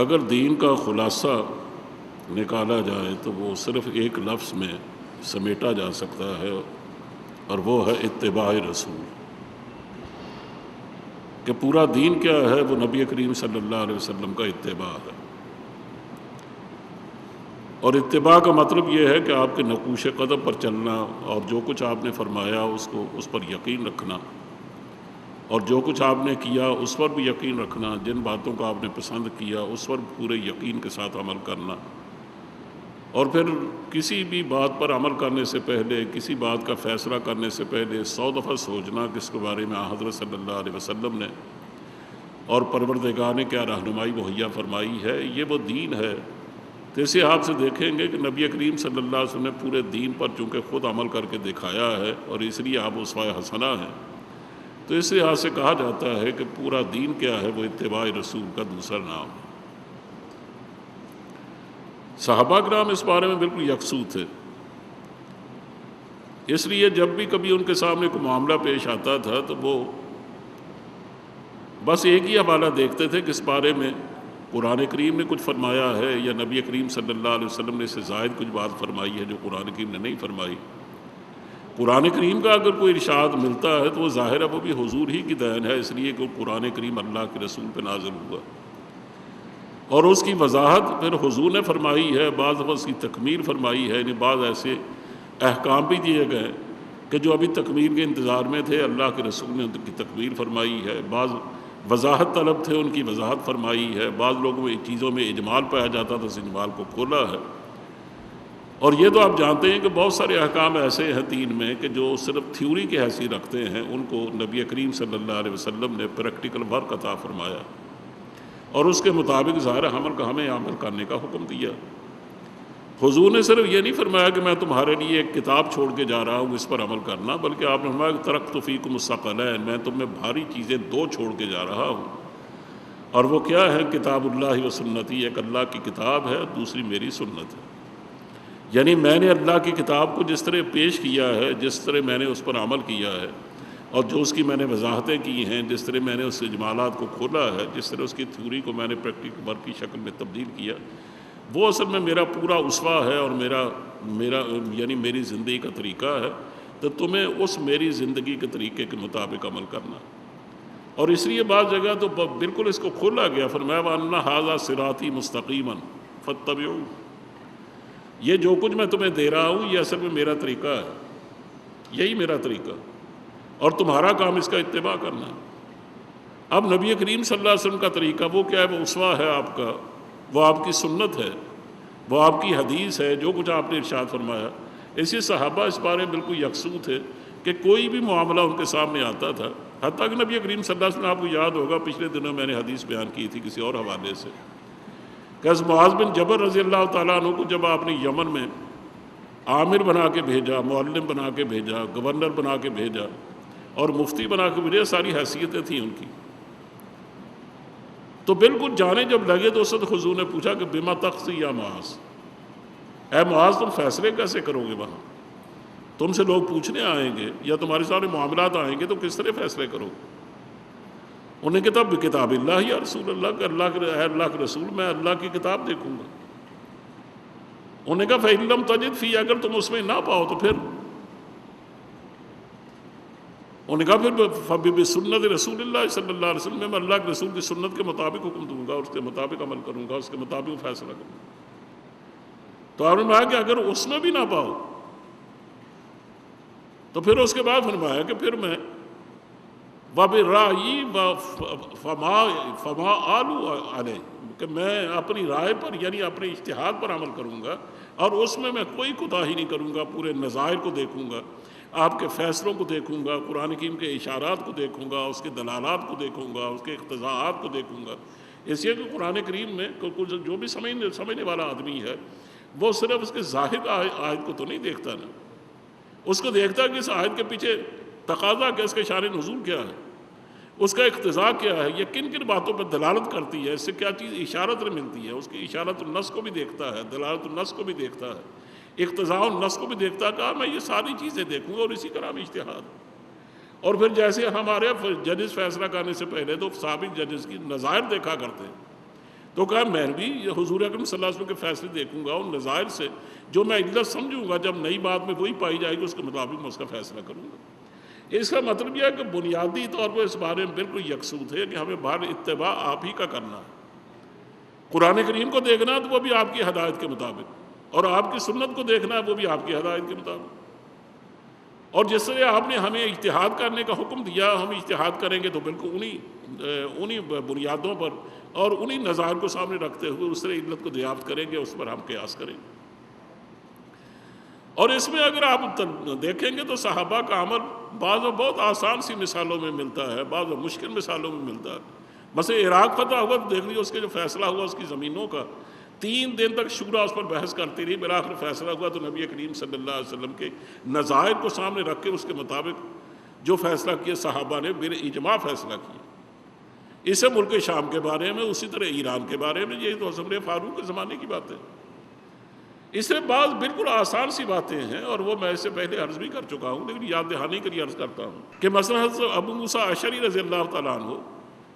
اگر دین کا خلاصہ نکالا جائے تو وہ صرف ایک لفظ میں سمیٹا جا سکتا ہے، اور وہ ہے اتباع رسول۔ کہ پورا دین کیا ہے؟ وہ نبی کریم صلی اللہ علیہ وسلم کا اتباع ہے۔ اور اتباع کا مطلب یہ ہے کہ آپ کے نقوش قدم پر چلنا، اور جو کچھ آپ نے فرمایا اس پر یقین رکھنا، اور جو کچھ آپ نے کیا اس پر بھی یقین رکھنا، جن باتوں کو آپ نے پسند کیا اس پر پورے یقین کے ساتھ عمل کرنا، اور پھر کسی بھی بات پر عمل کرنے سے پہلے، کسی بات کا فیصلہ کرنے سے پہلے 100 دفعہ سوچنا کہ اس کے بارے میں حضرت صلی اللہ علیہ وسلم نے اور پروردگار نے کیا رہنمائی مہیا فرمائی ہے۔ یہ وہ دین ہے۔ تو اسے آپ سے دیکھیں گے کہ نبی کریم صلی اللہ علیہ وسلم نے پورے دین پر چونکہ خود عمل کر کے دکھایا ہے، اور اس لیے آپ اسوہ حسنہ ہیں، تو اس لحاظ سے کہا جاتا ہے کہ پورا دین کیا ہے؟ وہ اتباع رسول کا دوسرا نام ہے۔ صحابہ کرام اس بارے میں بالکل یکسو تھے، اس لیے جب بھی کبھی ان کے سامنے کوئی معاملہ پیش آتا تھا تو وہ بس ایک ہی حوالہ دیکھتے تھے کہ اس بارے میں قرآن کریم نے کچھ فرمایا ہے یا نبی کریم صلی اللہ علیہ وسلم نے اس سے زائد کچھ بات فرمائی ہے جو قرآن کریم نے نہیں فرمائی۔ قرآن کریم کا اگر کوئی ارشاد ملتا ہے تو وہ ظاہر ہے وہ بھی حضور ہی کی دین ہے، اس لیے کہ قرآن کریم اللہ کے رسول پہ نازل ہوا، اور اس کی وضاحت پھر حضور نے فرمائی ہے، بعض دفعہ اس کی تکمیل فرمائی ہے، یعنی بعض ایسے احکام بھی دیے گئے کہ جو ابھی تکمیل کے انتظار میں تھے، اللہ کے رسول نے ان کی تکمیل فرمائی ہے، بعض وضاحت طلب تھے ان کی وضاحت فرمائی ہے، بعض لوگوں میں چیزوں میں اجمال پایا جاتا تھا، اس اجمال کو کھولا ہے۔ اور یہ تو آپ جانتے ہیں کہ بہت سارے احکام ایسے ہیں دین میں کہ جو صرف تھیوری کی حیثیت رکھتے ہیں، ان کو نبی کریم صلی اللہ علیہ وسلم نے پریکٹیکل ورک عطا فرمایا، اور اس کے مطابق ظاہر حمل کا ہمیں عمل کرنے کا حکم دیا۔ حضور نے صرف یہ نہیں فرمایا کہ میں تمہارے لیے ایک کتاب چھوڑ کے جا رہا ہوں، اس پر عمل کرنا، بلکہ آپ نے فرمایا کہ ترکت فیکم الثقلین، میں تم میں بھاری چیزیں دو چھوڑ کے جا رہا ہوں، اور وہ کیا ہے؟ کتاب اللہ و سنتی، ایک اللہ کی کتاب ہے، دوسری میری سنت ہے۔ یعنی میں نے اللہ کی کتاب کو جس طرح پیش کیا ہے، جس طرح میں نے اس پر عمل کیا ہے، اور جو اس کی میں نے وضاحتیں کی ہیں، جس طرح میں نے اس اجمالات کو کھولا ہے، جس طرح اس کی تھیوری کو میں نے پریکٹیکل ورک کی شکل میں تبدیل کیا، وہ اصل میں میرا پورا اسوہ ہے، اور میرا یعنی میری زندگی کا طریقہ ہے۔ تو تمہیں اس میری زندگی کے طریقے کے مطابق عمل کرنا، اور اس لیے بعض جگہ تو بالکل اس کو کھولا گیا، فرمایا وَأَنَّ هَذَا صِرَاطِي مُسْتَقِيمًا فَاتَّبِعُوهُ، یہ جو کچھ میں تمہیں دے رہا ہوں یہ اصل میں میرا طریقہ ہے، یہی میرا طریقہ، اور تمہارا کام اس کا اتباع کرنا ہے۔ اب نبی کریم صلی اللہ علیہ وسلم کا طریقہ وہ کیا ہے؟ وہ اسوہ ہے آپ کا، وہ آپ کی سنت ہے، وہ آپ کی حدیث ہے، جو کچھ آپ نے ارشاد فرمایا۔ اسی صحابہ اس بارے میں بالکل یکسو تھے کہ کوئی بھی معاملہ ان کے سامنے آتا تھا، حتیٰ کہ نبی کریم صلی اللہ علیہ وسلم، آپ کو یاد ہوگا پچھلے دنوں میں نے حدیث بیان کی تھی کسی اور حوالے سے، کہ حضرت معاذ بن جبل رضی اللہ تعالیٰ عنہ کو جب آپ نے یمن میں عامر بنا کے بھیجا، معلم بنا کے بھیجا، گورنر بنا کے بھیجا، اور مفتی بنا کے بھیجا، ساری حیثیتیں تھیں ان کی، تو بالکل جانے جب لگے تو اس وقت حضور نے پوچھا کہ بما تقضی یا معاذ، اے معاذ تم فیصلے کیسے کرو گے؟ وہاں تم سے لوگ پوچھنے آئیں گے یا تمہارے سامنے معاملات آئیں گے، تو کس طرح فیصلے کرو؟ انہوں نے کہا بکتاب اللہ یا رسول اللہ، کہ اللہ کے رسول میں اللہ کی کتاب دیکھوں گا۔ انہوں نے کہا فَإِن لَمْ تَجِدْ فِيهِ، اگر تم اس میں نہ پاؤ تو پھر؟ انہوں نے کہا پھر فَبِسُنَّتِ رسول اللہ صلی اللہ علیہ وسلم، میں اللہ کے رسول کی سنت کے مطابق حکم دوں گا، اس کے مطابق عمل کروں گا، اس کے مطابق فیصلہ کروں گا۔ تو آپ نے کہا کہ اگر اس میں بھی نہ پاؤ تو پھر اس کے بعد فرمایا کہ پھر میں وَبِرَأْيِي فَمَا آلُوا عَلَيْهِ، کہ میں اپنی رائے پر یعنی اپنے اجتہاد پر عمل کروں گا، اور اس میں کوئی کوتاہی نہیں کروں گا، پورے نظائر کو دیکھوں گا، آپ کے فیصلوں کو دیکھوں گا، قرآن کریم کے اشارات کو دیکھوں گا، اس کے دلالات کو دیکھوں گا، اس کے اقتضاءات کو دیکھوں گا۔ اس لیے کہ قرآن کریم میں جو بھی سمجھنے والا آدمی ہے وہ صرف اس کے ظاہر آیت کو تو نہیں دیکھتا نا، اس کو دیکھتا کہ اس آیت کے پیچھے تقاضا کیا، اس کے شان نزول کیا ہے، اس کا اقتضاء کیا ہے، یہ کن کن باتوں پر دلالت کرتی ہے، اس سے کیا چیز اشارت ملتی ہے، اس کی اشارت النص کو بھی دیکھتا ہے، دلالت النص کو بھی دیکھتا ہے، اقتضاء النص کو بھی دیکھتا ہے۔ کہا میں یہ ساری چیزیں دیکھوں گا، اور اسی کا نام اجتہاد۔ اور پھر جیسے ہمارے ججز فیصلہ کرنے سے پہلے تو سابق ججز کی نظائر دیکھا کرتے ہیں، تو کہا میں بھی حضور اکرم صلی اللہ علیہ وسلم کے فیصلے دیکھوں گا ان نظائر سے، جو میں علت سمجھوں گا، جب نئی بات میں وہی پائی جائے گی اس کے مطابق میں اس کا فیصلہ کروں گا۔ اس کا مطلب یہ ہے کہ بنیادی طور پر اس بارے میں بالکل یکسو تھے کہ ہمیں بہر اتباع آپ ہی کا کرنا ہے۔ قرآن کریم کو دیکھنا ہے تو وہ بھی آپ کی ہدایت کے مطابق، اور آپ کی سنت کو دیکھنا ہے وہ بھی آپ کی ہدایت کے مطابق۔ اور جس طرح آپ نے ہمیں اجتہاد کرنے کا حکم دیا، ہم اجتہاد کریں گے تو بالکل انہی بنیادوں پر اور انہی نظائر کو سامنے رکھتے ہوئے اس طرح علت کو دریافت کریں گے، اس پر ہم قیاس کریں گے۔ اور اس میں اگر آپ دیکھیں گے تو صحابہ کا عمل بعض بہت آسان سی مثالوں میں ملتا ہے، بعض مشکل مثالوں میں ملتا ہے۔ مثلا عراق فتح ہوا تو دیکھ لیجیے اس کے جو فیصلہ ہوا اس کی زمینوں کا، 3 دن تک شورا اس پر بحث کرتی رہی، بالآخر فیصلہ ہوا تو نبی کریم صلی اللہ علیہ وسلم کے نظائر کو سامنے رکھ کے اس کے مطابق جو فیصلہ کیا صحابہ نے بالاجماع فیصلہ کیا۔ اسے ملک شام کے بارے میں، اسی طرح ایران کے بارے میں، یہ تو عمر فاروق کے زمانے کی بات ہے۔ اس سے بعض بالکل آسان سی باتیں ہیں اور وہ میں اس سے پہلے عرض بھی کر چکا ہوں، لیکن یاد دہانی کے لیے عرض کرتا ہوں کہ مثلا حضرت ابو موسیٰ اشعری رضی اللہ تعالیٰ عنہ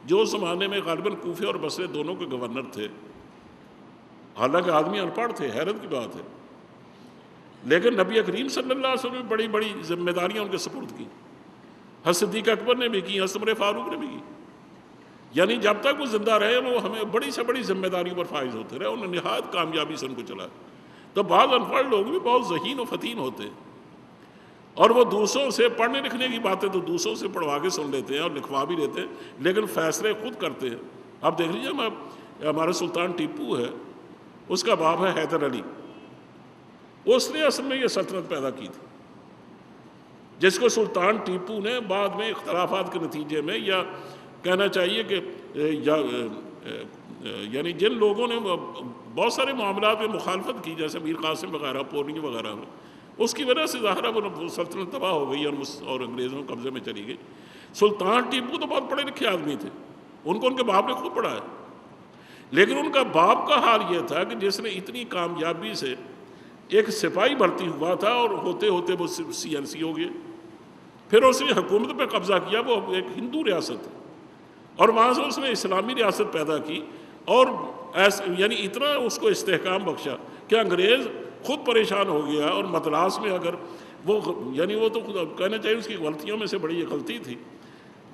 جو اس زمانے میں غالباً کوفے اور بصرے دونوں کے گورنر تھے، حالانکہ آدمی ان پڑھ تھے، حیرت کی بات ہے، لیکن نبی کریم صلی اللہ علیہ وسلم نے بڑی بڑی ذمہ داریاں ان کے سپرد کی۔ حضرت صدیق اکبر نے بھی کی، حضرت عمر فاروق نے بھی کی، یعنی جب تک وہ زندہ رہے وہ ہمیں بڑی سے بڑی ذمہ داریوں پر فائز ہوتے رہے، انہوں نے نہایت کامیابی سے ان کو چلا۔ تو بعض ان پڑھ لوگ بھی بہت ذہین و فتین ہوتے ہیں، اور وہ دوسروں سے پڑھنے لکھنے کی باتیں تو دوسروں سے پڑھوا کے سن لیتے ہیں اور لکھوا بھی لیتے ہیں، لیکن فیصلے خود کرتے ہیں۔ آپ دیکھ لیجیے ہمارا سلطان ٹیپو ہے، اس کا باپ ہے حیدر علی، اس نے اصل میں یہ سلطنت پیدا کی تھی، جس کو سلطان ٹیپو نے بعد میں اختلافات کے نتیجے میں، یا کہنا چاہیے کہ یعنی جن لوگوں نے بہت سارے معاملات میں مخالفت کی، جیسے میر قاسم وغیرہ، پورنی وغیرہ میں، اس کی وجہ سے ظاہرہ وہ سلطنت تباہ ہو گئی اور انگریزوں کے قبضے میں چلی گئی۔ سلطان ٹیپو تو بہت پڑھے لکھے آدمی تھے، ان کو ان کے باپ نے خود پڑھایا، لیکن ان کا باپ کا حال یہ تھا کہ جس نے اتنی کامیابی سے ایک سپاہی بھرتی ہوا تھا اور ہوتے ہوتے وہ CNC ہو گئے، پھر اس نے حکومت پہ قبضہ کیا، وہ ایک ہندو ریاست ہے، اور وہاں سے اس نے اسلامی ریاست پیدا کی، اور یعنی اتنا اس کو استحکام بخشا کہ انگریز خود پریشان ہو گیا۔ اور مدراس میں اگر وہ یعنی وہ تو کہنا چاہیے اس کی غلطیوں میں سے بڑی یہ غلطی تھی،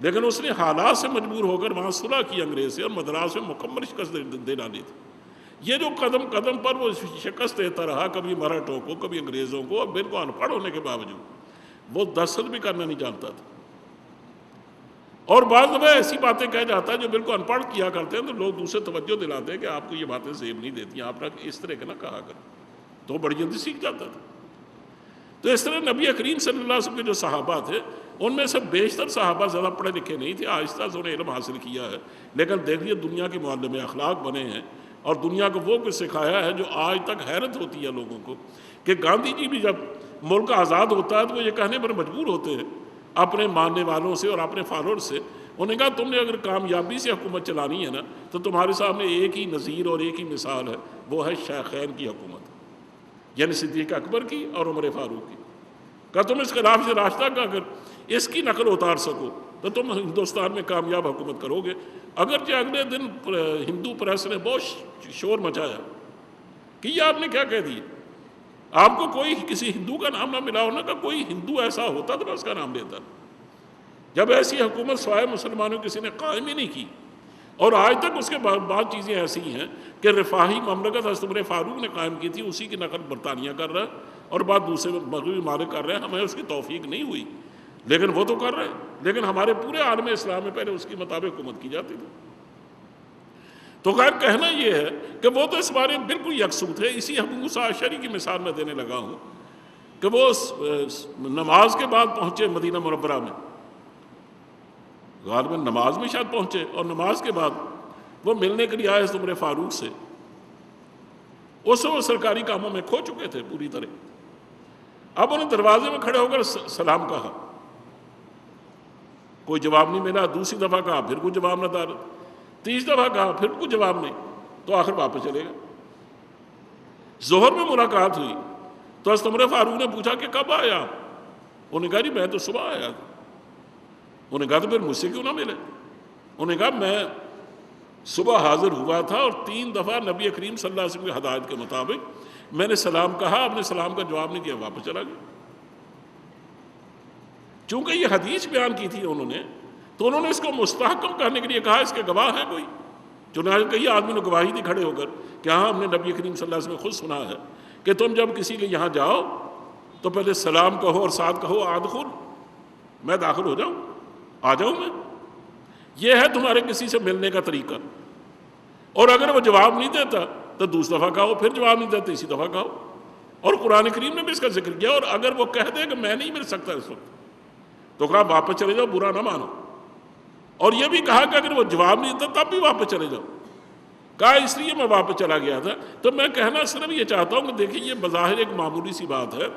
لیکن اس نے حالات سے مجبور ہو کر وہاں صلح کی انگریز سے، اور مدراس میں مکمل شکست دے ڈالی تھی۔ یہ جو قدم قدم پر وہ شکست دیتا رہا، کبھی مراٹھوں کو، کبھی انگریزوں کو، اور بالکل ان پڑھ ہونے کے باوجود وہ دستخط بھی کرنا نہیں جانتا تھا۔ اور بعض دفعہ ایسی باتیں کہہ جاتا ہے جو بالکل ان پڑھ کیا کرتے ہیں، تو لوگ دوسرے توجہ دلاتے ہیں کہ آپ کو یہ باتیں زیب نہیں دیتی ہیں، آپ اس طرح کے نہ کہا کریں، تو وہ بڑی جلدی سیکھ جاتا تھا۔ تو اس طرح نبی کریم صلی اللہ علیہ وسلم کے جو صحابہ تھے، ان میں سے بیشتر صحابہ زیادہ پڑھے لکھے نہیں تھے، آہستہ سے انہیں علم حاصل کیا ہے، لیکن دیکھیے دنیا کے معلم اخلاق بنے ہیں، اور دنیا کو وہ کچھ سکھایا ہے جو آج تک حیرت ہوتی ہے لوگوں کو، کہ گاندھی جی بھی جب ملک آزاد ہوتا ہے تو وہ یہ کہنے پر مجبور ہوتے ہیں اپنے ماننے والوں سے اور اپنے فالوور سے، انہوں نے کہا تم نے اگر کامیابی سے حکومت چلانی ہے نا تو تمہارے سامنے ایک ہی نظیر اور ایک ہی مثال ہے، وہ ہے شیخین کی حکومت، یعنی صدیق اکبر کی اور عمر فاروق کی۔ کہ تم اس خلاف سے راستہ کا اگر اس کی نقل اتار سکو تو تم ہندوستان میں کامیاب حکومت کرو گے۔ اگرچہ اگلے دن ہندو پریس نے بہت شور مچایا کہ یہ آپ نے کیا کہہ دیا، آپ کو کوئی کسی ہندو کا نام نہ ملا ہونا، کہ کوئی ہندو ایسا ہوتا تو میں اس کا نام لیتا، جب ایسی حکومت سوائے مسلمانوں کسی نے قائم ہی نہیں کی۔ اور آج تک اس کے بعد چیزیں ایسی ہیں کہ رفاہی مملکت حضرت عمر فاروق نے قائم کی تھی، اسی کی نقل برطانیہ کر رہا ہے، اور بعد دوسرے مغربی ممالک کر رہے ہیں، ہمیں اس کی توفیق نہیں ہوئی، لیکن وہ تو کر رہے ہیں۔ لیکن ہمارے پورے عالم اسلام میں پہلے اس کی مطابق حکومت کی جاتی تھی۔ تو خیر کہنا یہ ہے کہ وہ تو اس بارے میں بالکل یکسو تھے۔ اسی ابو موسیٰ اشعری کی مثال میں دینے لگا ہوں کہ وہ نماز کے بعد پہنچے مدینہ منورہ میں، غالباً نماز میں شاید پہنچے، اور نماز کے بعد وہ ملنے کے لیے آئے حضرت عمر فاروق سے۔ اس وہ سرکاری کاموں میں کھو چکے تھے پوری طرح۔ اب انہیں دروازے میں کھڑے ہو کر سلام کہا، کوئی جواب نہیں ملا، دوسری دفعہ کہا پھر کوئی جواب نہ دار، تیسری دفعہ کہا پھر کوئی جواب نہیں، تو آخر واپس چلے گا۔ ظہر میں ملاقات ہوئی تو حضرت عمر فاروق نے پوچھا کہ کب آیا آپ؟ انہوں نے کہا جی میں تو صبح آیا تھا۔ انہوں نے کہا تو پھر مجھ سے کیوں نہ ملے؟ انہوں نے کہا میں صبح حاضر ہوا تھا اور 3 دفعہ نبی کریم صلی اللہ علیہ وسلم کی ہدایت کے مطابق میں نے سلام کہا، آپ نے سلام کا جواب نہیں دیا، واپس چلا گیا۔ چونکہ یہ حدیث بیان کی تھی انہوں نے، تو انہوں نے اس کو مستحکم کرنے کے لیے کہا اس کے گواہ ہے کوئی؟ چنانچہ کئی آدمی نے گواہی دی کھڑے ہو کر کہ ہاں ہم نے نبی کریم صلی اللہ علیہ وسلم خود سنا ہے کہ تم جب کسی کے یہاں جاؤ تو پہلے سلام کہو اور ساتھ کہو ادخل، میں داخل ہو جاؤں، آ جاؤں میں۔ یہ ہے تمہارے کسی سے ملنے کا طریقہ۔ اور اگر وہ جواب نہیں دیتا تو دوسری دفعہ کہو، پھر جواب نہیں دیتا اسی دفعہ کہو۔ اور قرآن کریم نے بھی اس کا ذکر کیا، اور اگر وہ کہہ دے کہ میں نہیں مل سکتا اس وقت تو کہا واپس چلے جاؤ، برا نہ مانو۔ اور یہ بھی کہا کہ اگر وہ جواب نہیں دیتا تب بھی واپس چلے جاؤ۔ کہا اس لیے میں واپس چلا گیا تھا۔ تو میں کہنا صرف یہ چاہتا ہوں کہ دیکھیں یہ بظاہر ایک معمولی سی بات ہے،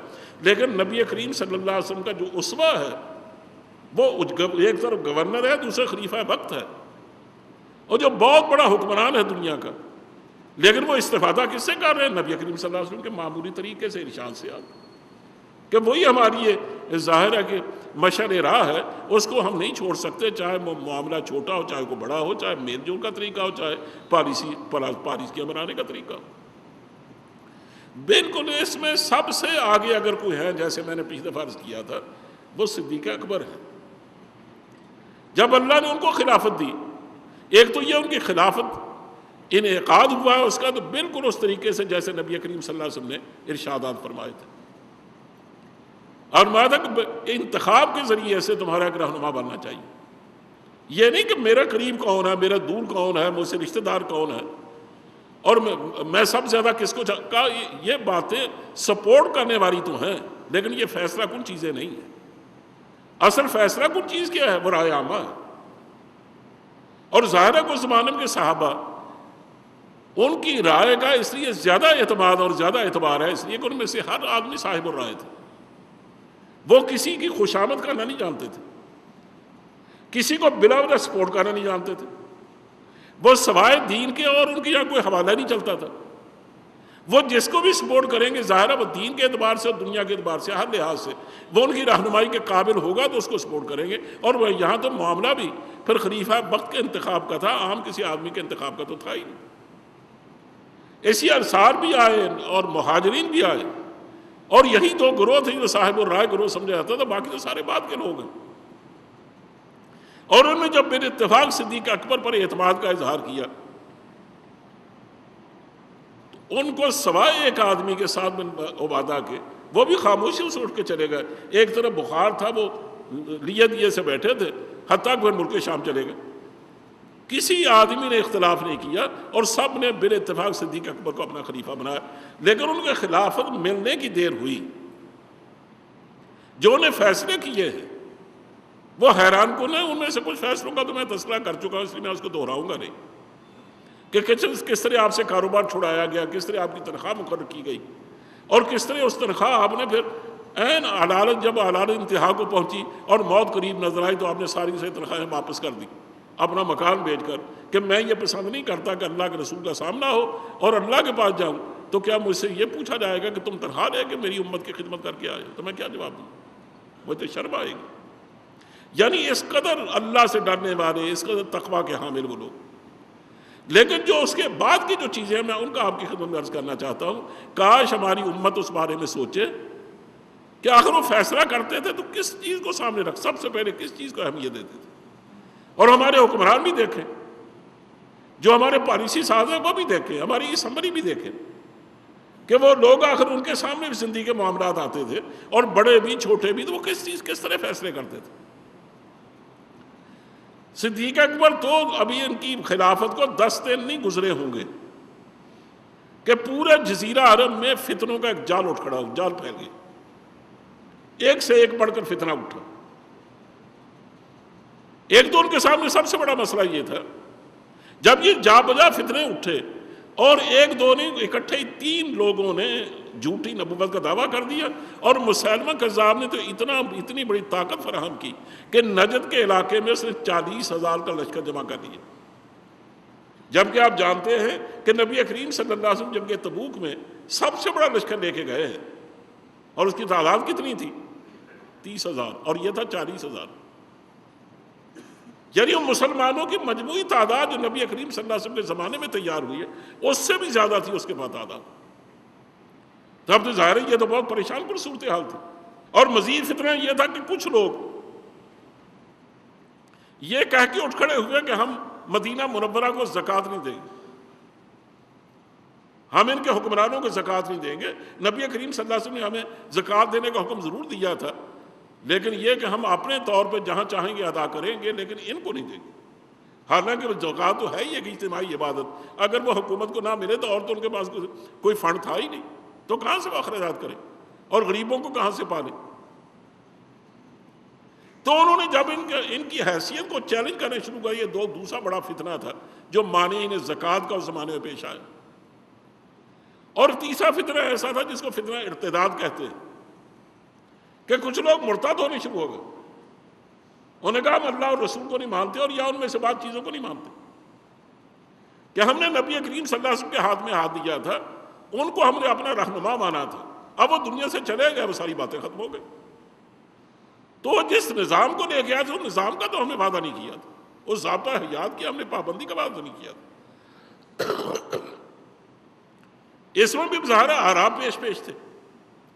لیکن نبی کریم صلی اللہ علیہ وسلم کا جو اسوہ ہے وہ ایک طرف گورنر ہے، دوسرا خلیفہ وقت ہے، اور جو بہت بڑا حکمران ہے دنیا کا، لیکن وہ استفادہ کس سے کر رہے ہیں؟ نبی کریم صلی اللہ علیہ وسلم کے معمولی طریقے سے، ارشاد سے آگے کہ وہی ہماری یہ ظاہر ہے کہ مشعل راہ ہے، اس کو ہم نہیں چھوڑ سکتے، چاہے معاملہ چھوٹا ہو، چاہے کوئی بڑا ہو، چاہے میل جول کا طریقہ ہو، چاہے پالیسی کے بنانے کا طریقہ ہو۔ بالکل اس میں سب سے آگے اگر کوئی ہے، جیسے میں نے پچھلے دفعہ عرض کیا تھا، وہ صدیق اکبر ہے۔ جب اللہ نے ان کو خلافت دی، ایک تو یہ ان کی خلافت انعقاد ہوا ہے اس کا تو بالکل اس طریقے سے جیسے نبی کریم صلی اللہ علیہ وسلم نے ارشادات فرمائے تھے، اور مادہ انتخاب کے ذریعے سے تمہارا ایک رہنما بننا چاہیے۔ یہ نہیں کہ میرا قریب کون ہے، میرا دور کون ہے، مجھ سے رشتہ دار کون ہے، اور میں سب زیادہ کس کو کہا، یہ باتیں سپورٹ کرنے والی تو ہیں، لیکن یہ فیصلہ کن چیزیں نہیں ہیں۔ اصل فیصلہ کن چیز کیا ہے؟ وہ رائے عامہ ہے۔ اور ظاہر ہے کہ زمانے کے صحابہ ان کی رائے کا اس لیے زیادہ اعتماد اور زیادہ اعتبار ہے، اس لیے کہ ان میں سے ہر آدمی صاحب الرائے تھے۔ وہ کسی کی خوشامد کرنا نہیں جانتے تھے، کسی کو بلا وجہ سپورٹ کرنا نہیں جانتے تھے، وہ سوائے دین کے اور ان کے یہاں کوئی حوالہ نہیں چلتا تھا۔ وہ جس کو بھی سپورٹ کریں گے ظاہر ہے وہ دین کے اعتبار سے اور دنیا کے اعتبار سے ہر لحاظ سے وہ ان کی رہنمائی کے قابل ہوگا تو اس کو سپورٹ کریں گے۔ اور وہ یہاں تو معاملہ بھی پھر خلیفہ وقت کے انتخاب کا تھا، عام کسی آدمی کے انتخاب کا تو تھا ہی نہیں۔ ایسی انصار بھی آئے اور مہاجرین بھی آئے، اور یہی دو گروہ تھے جو صاحب الرائے گروہ سمجھا جاتا تھا، باقی تو سارے بعد کے لوگ ہیں۔ اور انہوں نے جب بال اتفاق صدیق اکبر پر اعتماد کا اظہار کیا تو ان کو سوائے ایک آدمی کے ساتھ بن عبادہ کے، وہ بھی خاموشی سے اٹھ کے چلے گئے۔ ایک طرف بخار تھا، وہ لیے دیے سے بیٹھے تھے، حتیٰ کہ وہ ملک شام چلے گئے۔ کسی آدمی نے اختلاف نہیں کیا اور سب نے بال اتفاق صدیق اکبر کو اپنا خلیفہ بنایا، لیکن ان کے خلافت ملنے کی دیر ہوئی۔ جو نے فیصلے کیے ہیں وہ حیران کن ہے۔ ان میں سے کچھ فیصلوں کا تو میں تذکرہ کر چکا ہوں، اس لیے میں اس کو دہراؤں گا نہیں، کہ کس طرح آپ سے کاروبار چھڑایا گیا، کس طرح آپ کی تنخواہ مقرر کی گئی، اور کس طرح اس تنخواہ آپ نے پھر عین عدالت جب عدالت انتہا کو پہنچی اور موت قریب نظر آئی تو آپ نے ساری سے تنخواہیں واپس کر دی اپنا مکان بیچ کر، کہ میں یہ پسند نہیں کرتا کہ اللہ کے رسول کا سامنا ہو اور اللہ کے پاس جاؤں تو کیا مجھ سے یہ پوچھا جائے گا کہ تم تنخواہ لے کے میری امت کی خدمت کر کے آئے، تو میں کیا جواب دوں؟ مجھے تو شرم آئے گی۔ یعنی اس قدر اللہ سے ڈرنے والے، اس قدر تقویٰ کے حامل وہ لوگ۔ لیکن جو اس کے بعد کی جو چیزیں میں ان کا آپ کی خدمت میں عرض کرنا چاہتا ہوں، کاش ہماری امت اس بارے میں سوچے کہ آخر وہ فیصلہ کرتے تھے تو کس چیز کو سامنے رکھ، سب سے پہلے کس چیز کو اہمیت دیتے تھے۔ اور ہمارے حکمران بھی دیکھیں، جو ہمارے پالیسی ساز ہیں وہ بھی دیکھیں، ہماری اسمبلی بھی دیکھیں کہ وہ لوگ آخر ان کے سامنے بھی زندگی کے معاملات آتے تھے، اور بڑے بھی چھوٹے بھی، تو وہ کس طرح فیصلے کرتے تھے۔ صدیق اکبر تو ابھی ان کی خلافت کو 10 دن نہیں گزرے ہوں گے کہ پورے جزیرہ عرب میں فتنوں کا ایک جال اٹھ کھڑا، جال پھیل گیا، ایک سے ایک بڑھ کر فتنہ اٹھا۔ ایک تو ان کے سامنے سب سے بڑا مسئلہ یہ تھا، جب یہ جا بجا فتنے اٹھے اور ایک دو نہیں اکٹھے 3 لوگوں نے جھوٹی نبوت کا دعویٰ کر دیا، اور مسلمہ کذاب نے تو اتنی بڑی طاقت فراہم کی کہ نجد کے علاقے میں اس نے 40,000 کا لشکر جمع کر لیا۔ جبکہ آپ جانتے ہیں کہ نبی کریم صلی اللہ علیہ وسلم جنگ تبوک میں سب سے بڑا لشکر لے کے گئے ہیں، اور اس کی تعداد کتنی تھی؟ 30,000، اور یہ تھا 40,000۔ یعنی ان مسلمانوں کی مجموعی تعداد جو نبی کریم صلی اللہ علیہ وسلم کے زمانے میں تیار ہوئی ہے اس سے بھی زیادہ تھی اس کے بعد تعداد. تو اب تو ظاہر ہے یہ تو بہت پریشان کن صورتحال تھی. اور مزید فتنہ یہ تھا کہ کچھ لوگ یہ کہہ کے اٹھ کھڑے ہوئے کہ ہم مدینہ منورہ کو زکوٰۃ نہیں دیں گے، ہم ان کے حکمرانوں کو زکوٰۃ نہیں دیں گے. نبی کریم صلی اللہ علیہ وسلم نے ہمیں زکوٰۃ دینے کا حکم ضرور دیا تھا، لیکن یہ کہ ہم اپنے طور پہ جہاں چاہیں گے ادا کریں گے، لیکن ان کو نہیں دیں گے. حالانکہ زکوٰۃ تو ہے ہی ایک اجتماعی عبادت، اگر وہ حکومت کو نہ ملے تو اور تو ان کے پاس کوئی فنڈ تھا ہی نہیں، تو کہاں سے وہ اخراجات کریں اور غریبوں کو کہاں سے پالیں. تو انہوں نے جب ان کی حیثیت کو چیلنج کرنے شروع کیا، یہ دوسرا بڑا فتنہ تھا جو مانعین زکوٰۃ کا اس زمانے میں پیش آیا. اور تیسرا فتنہ ایسا تھا جس کو فتنہ ارتداد کہتے ہیں، کہ کچھ لوگ مرتد ہونے شروع ہو گئے. انہوں نے کہا ہم اللہ اور رسول کو نہیں مانتے، اور یا ان میں سے بعض چیزوں کو نہیں مانتے. کہ ہم نے نبی کریم صلی اللہ علیہ وسلم کے ہاتھ میں ہاتھ دیا تھا، ان کو ہم نے اپنا رہنما مانا تھا، اب وہ دنیا سے چلے گئے، وہ ساری باتیں ختم ہو گئی. تو جس نظام کو لے کے آیا تھا اس نظام کا تو ہم نے وعدہ نہیں کیا تھا، اس ضابطہ حیات کی ہم نے پابندی کا وعدہ نہیں کیا تھا. اس میں بھی ظاہر آراب پیش تھے،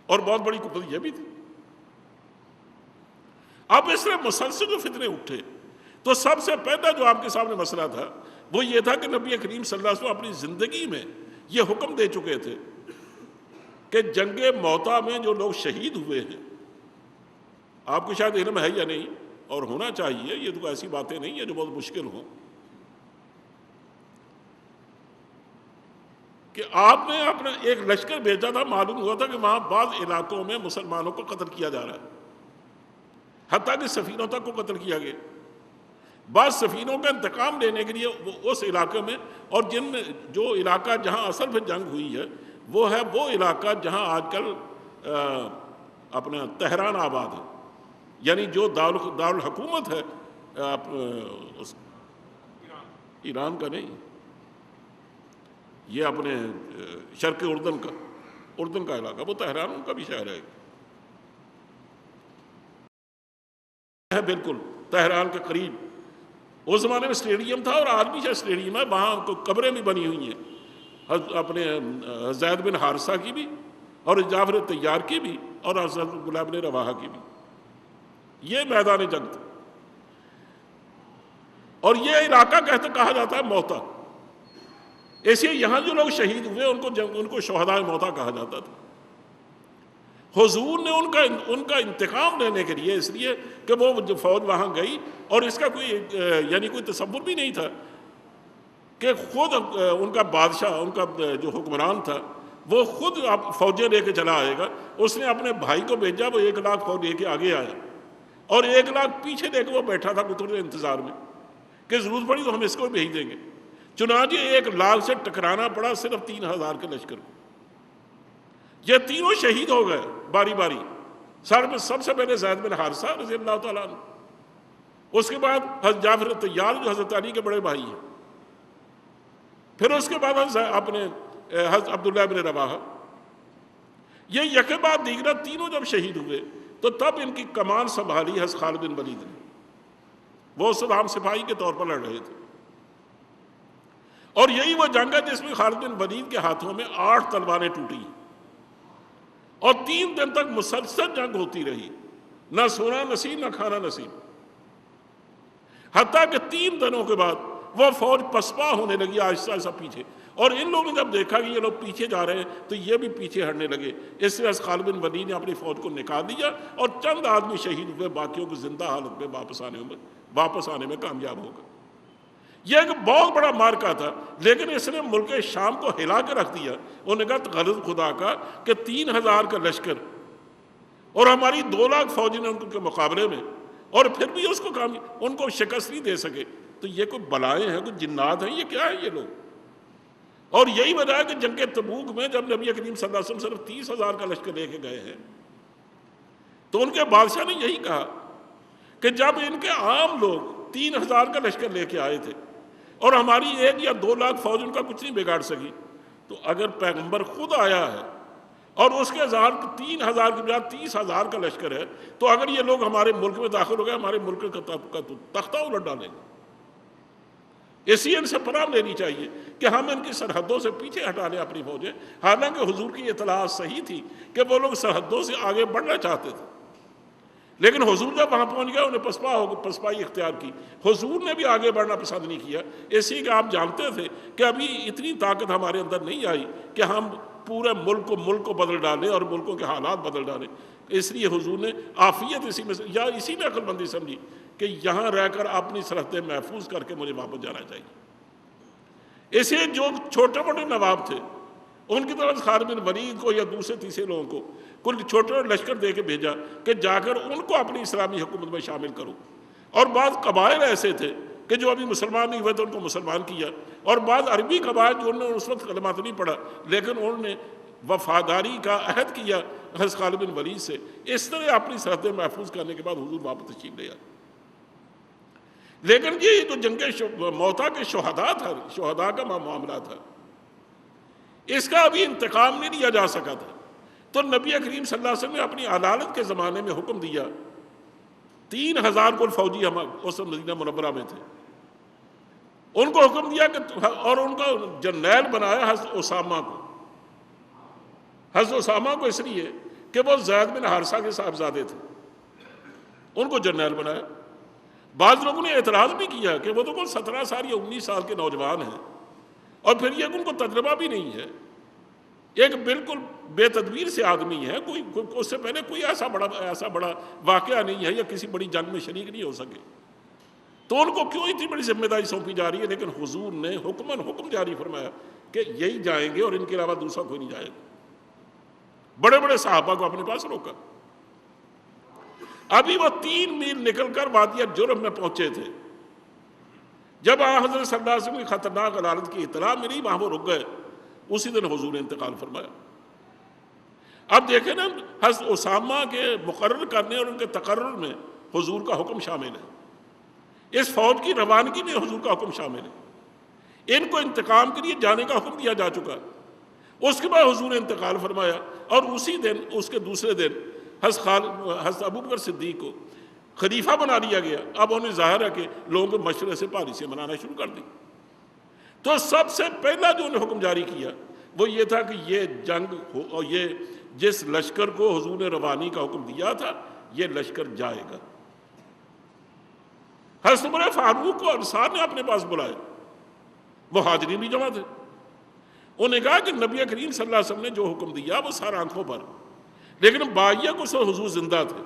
اور بہت بڑی کفر یہ بھی تھی. اب اس طرح مسلسل جو فتنے اٹھے، تو سب سے پہلا جو آپ کے سامنے مسئلہ تھا وہ یہ تھا کہ نبی کریم صلی اللہ علیہ وسلم اپنی زندگی میں یہ حکم دے چکے تھے کہ جنگ موتا میں جو لوگ شہید ہوئے ہیں، آپ کو شاید علم ہے یا نہیں، اور ہونا چاہیے، یہ تو ایسی باتیں نہیں ہیں جو بہت مشکل ہوں، کہ آپ نے اپنا ایک لشکر بھیجا تھا، معلوم ہوا تھا کہ وہاں بعض علاقوں میں مسلمانوں کو قتل کیا جا رہا ہے، حتیٰ کہ سفینوں تک کو قتل کیا گیا. بعض سفینوں کا انتقام لینے کے لیے اس علاقے میں، اور جو علاقہ جہاں اصل میں جنگ ہوئی ہے وہ ہے وہ علاقہ جہاں آج کل اپنا تہران آباد ہے، یعنی جو دارالحکومت ہے ایران کا نہیں، یہ اپنے شرق اردن کا علاقہ، وہ تہران ان کا بھی شہر ہے بالکل تہران کے قریب. اس زمانے میں اسٹیڈیم تھا، اور آج بھی شاید اسٹیڈیم ہے، وہاں قبریں بھی بنی ہوئی ہیں، اپنے زید بن حارثہ کی بھی، اور جعفر طیار کی بھی، اور حضرت عبداللہ بن رواحہ کی بھی. یہ میدان جنگ تھا، اور یہ علاقہ کہا جاتا ہے موتا. ایسے یہاں جو لوگ شہید ہوئے ان کو شہداء موتا کہا جاتا تھا. حضور نے ان کا انتقام لینے کے لیے، اس لیے کہ وہ جو فوج وہاں گئی، اور اس کا کوئی تصور بھی نہیں تھا کہ خود ان کا بادشاہ، ان کا جو حکمران تھا، وہ خود فوجیں لے کے چلا آئے گا. اس نے اپنے بھائی کو بھیجا، وہ 1,00,000 فوج لے کے آگے آیا، اور 1,00,000 پیچھے لے کے وہ بیٹھا تھا کتب انتظار میں کہ ضرورت پڑی تو ہم اس کو بھیج دیں گے. چنانچہ 1,00,000 سے ٹکرانا پڑا صرف 3,000 کے لشکر کو. یہ تینوں شہید ہو گئے باری باری. سب سے پہلے زید بن حارثہ رضی اللہ تعالیٰ عنہ، اس کے بعد حضرت جعفر طیار جو حضرت علی کے بڑے بھائی ہیں، پھر اس کے بعد حضرت عبداللہ بن رواحہ. یہ یکے بعد دیگرہ تینوں جب شہید ہوئے تو تب ان کی کمان سنبھالی حضرت خالد بن ولید نے. وہ اس عام سپاہی کے طور پر لڑ رہے تھے، اور یہی وہ جنگ ہے جس میں خالد بن ولید کے ہاتھوں میں 8 تلواریں ٹوٹی، اور 3 دن تک مسلسل جنگ ہوتی رہی، نہ سونا نصیب نہ کھانا نصیب. حتیٰ کہ 3 دنوں کے بعد وہ فوج پسپا ہونے لگی آہستہ آہستہ پیچھے. اور ان لوگوں نے جب دیکھا کہ یہ لوگ پیچھے جا رہے ہیں تو یہ بھی پیچھے ہٹنے لگے. اس طرح خالد بن ولید نے اپنی فوج کو نکال دیا، اور چند آدمی شہید ہوئے، باقیوں کو زندہ حالت میں واپس آنے میں کامیاب ہو گئے. یہ ایک بہت بڑا مارکا تھا، لیکن اس نے ملک شام کو ہلا کے رکھ دیا. انہوں نے کہا غرض خدا کا کہ 3,000 کا لشکر اور ہماری 2,00,000 فوجی نے ان کے مقابلے میں، اور پھر بھی ان کو شکست نہیں دے سکے، تو یہ کوئی بلائیں ہیں، کوئی جنات ہیں، یہ کیا ہے یہ لوگ. اور یہی وجہ ہے کہ جنگ تبوک میں جب نبی کریم صلی اللہ علیہ وسلم صرف 30,000 کا لشکر لے کے گئے ہیں، تو ان کے بادشاہ نے یہی کہا کہ جب ان کے عام لوگ 3,000 کا لشکر لے کے آئے تھے اور ہماری 1 یا 2 لاکھ فوج ان کا کچھ نہیں بگاڑ سکی، تو اگر پیغمبر خود آیا ہے اور اس کے 3,000 کی بجائے 30,000 کا لشکر ہے، تو اگر یہ لوگ ہمارے ملک میں داخل ہو گئے ہمارے ملک کا تختہ الٹ ڈالیں گے۔ اس لیے ان سے پناہ لینی چاہیے کہ ہم ان کی سرحدوں سے پیچھے ہٹا لیں اپنی فوجیں۔ حالانکہ حضور کی اطلاع صحیح تھی کہ وہ لوگ سرحدوں سے آگے بڑھنا چاہتے تھے، لیکن حضور جب وہاں پہنچ گئے انہیں پسپائی اختیار کی۔ حضور نے بھی آگے بڑھنا پسند نہیں کیا، اس لیے کہ آپ جانتے تھے کہ ابھی اتنی طاقت ہمارے اندر نہیں آئی کہ ہم پورے ملک کو بدل ڈالیں اور ملکوں کے حالات بدل ڈالیں۔ اس لیے حضور نے عافیت اسی میں عقل مندی سمجھی کہ یہاں رہ کر اپنی سرحدیں محفوظ کر کے مجھے واپس جانا چاہیے۔ اسے جو چھوٹے موٹے نواب تھے ان کی طرف خالد بن ولید کو یا دوسرے تیسرے لوگوں کو کل چھوٹے لشکر دے کے بھیجا کہ جا کر ان کو اپنی اسلامی حکومت میں شامل کرو، اور بعض قبائل ایسے تھے کہ جو ابھی مسلمان نہیں ہوئے تو ان کو مسلمان کیا، اور بعض عربی قبائل جو انہوں نے اس وقت کلمہ نہیں پڑھا لیکن انہوں نے وفاداری کا عہد کیا حضرت خالد بن ولید سے۔ اس طرح اپنی سرحدیں محفوظ کرنے کے بعد حضور واپس تشریف لے آئے۔ لیکن یہ جو جنگ موتا کے شہداء کا معاملہ تھا، اس کا ابھی انتقام نہیں لیا جا سکا تھا، تو نبی کریم صلی اللہ علیہ وسلم نے اپنی عدالت کے زمانے میں حکم دیا، 3,000 کل فوجی ہم اس مدینہ منورہ میں تھے، ان کو حکم دیا کہ اور ان کا جرنیل بنایا حضرت اسامہ کو۔ حضرت اسامہ کو اس لیے کہ وہ زید بن حارثہ کے صاحبزادے تھے، ان کو جرنیل بنایا۔ بعض لوگوں نے اعتراض بھی کیا کہ وہ تو کوئی 17 سال یا 19 سال کے نوجوان ہیں، اور پھر یہ ان کو تجربہ بھی نہیں ہے، ایک بالکل بے تدبیر سے آدمی ہے، کوئی اس سے پہلے کوئی ایسا بڑا واقعہ نہیں ہے یا کسی بڑی جنگ میں شریک نہیں ہو سکے، تو ان کو کیوں اتنی بڑی ذمہ داری سونپی جا رہی ہے؟ لیکن حضور نے حکم جاری فرمایا کہ یہی جائیں گے اور ان کے علاوہ دوسرا کوئی نہیں جائے گا۔ بڑے بڑے صحابہ کو اپنے پاس روکا۔ ابھی وہ 3 میل نکل کر وادی جرف میں پہنچے تھے، جب حضرت صلی اللہ علیہ وسلم کی خطرناک عدالت کی اطلاع ملی، وہاں وہ رک گئے۔ اسی دن حضور نے انتقال فرمایا۔ اب دیکھیں نا، حضرت اسامہ کے مقرر کرنے اور ان کے تقرر میں حضور کا حکم شامل ہے، اس فوج کی روانگی میں حضور کا حکم شامل ہے، ان کو انتقام کے لیے جانے کا حکم دیا جا چکا۔ اس کے بعد حضور نے انتقال فرمایا، اور اسی دن اس کے دوسرے دن حضرت ابوبکر صدیق کو خلیفہ بنا لیا گیا۔ اب انہیں ظاہر ہے کہ لوگوں کو مشورے سے پالیسیاں بنانا شروع کر دی۔ تو سب سے پہلا جو انہیں حکم جاری کیا وہ یہ تھا کہ یہ جنگ اور یہ جس لشکر کو حضور نے روانی کا حکم دیا تھا یہ لشکر جائے گا۔ حضرت عمر فاروق کو انصار نے اپنے پاس بلایا، مہاجرین بھی جمع تھے۔ انہوں نے کہا کہ نبی کریم صلی اللہ علیہ وسلم نے جو حکم دیا وہ سارا آنکھوں پر، لیکن باعث کو سب حضور زندہ تھے۔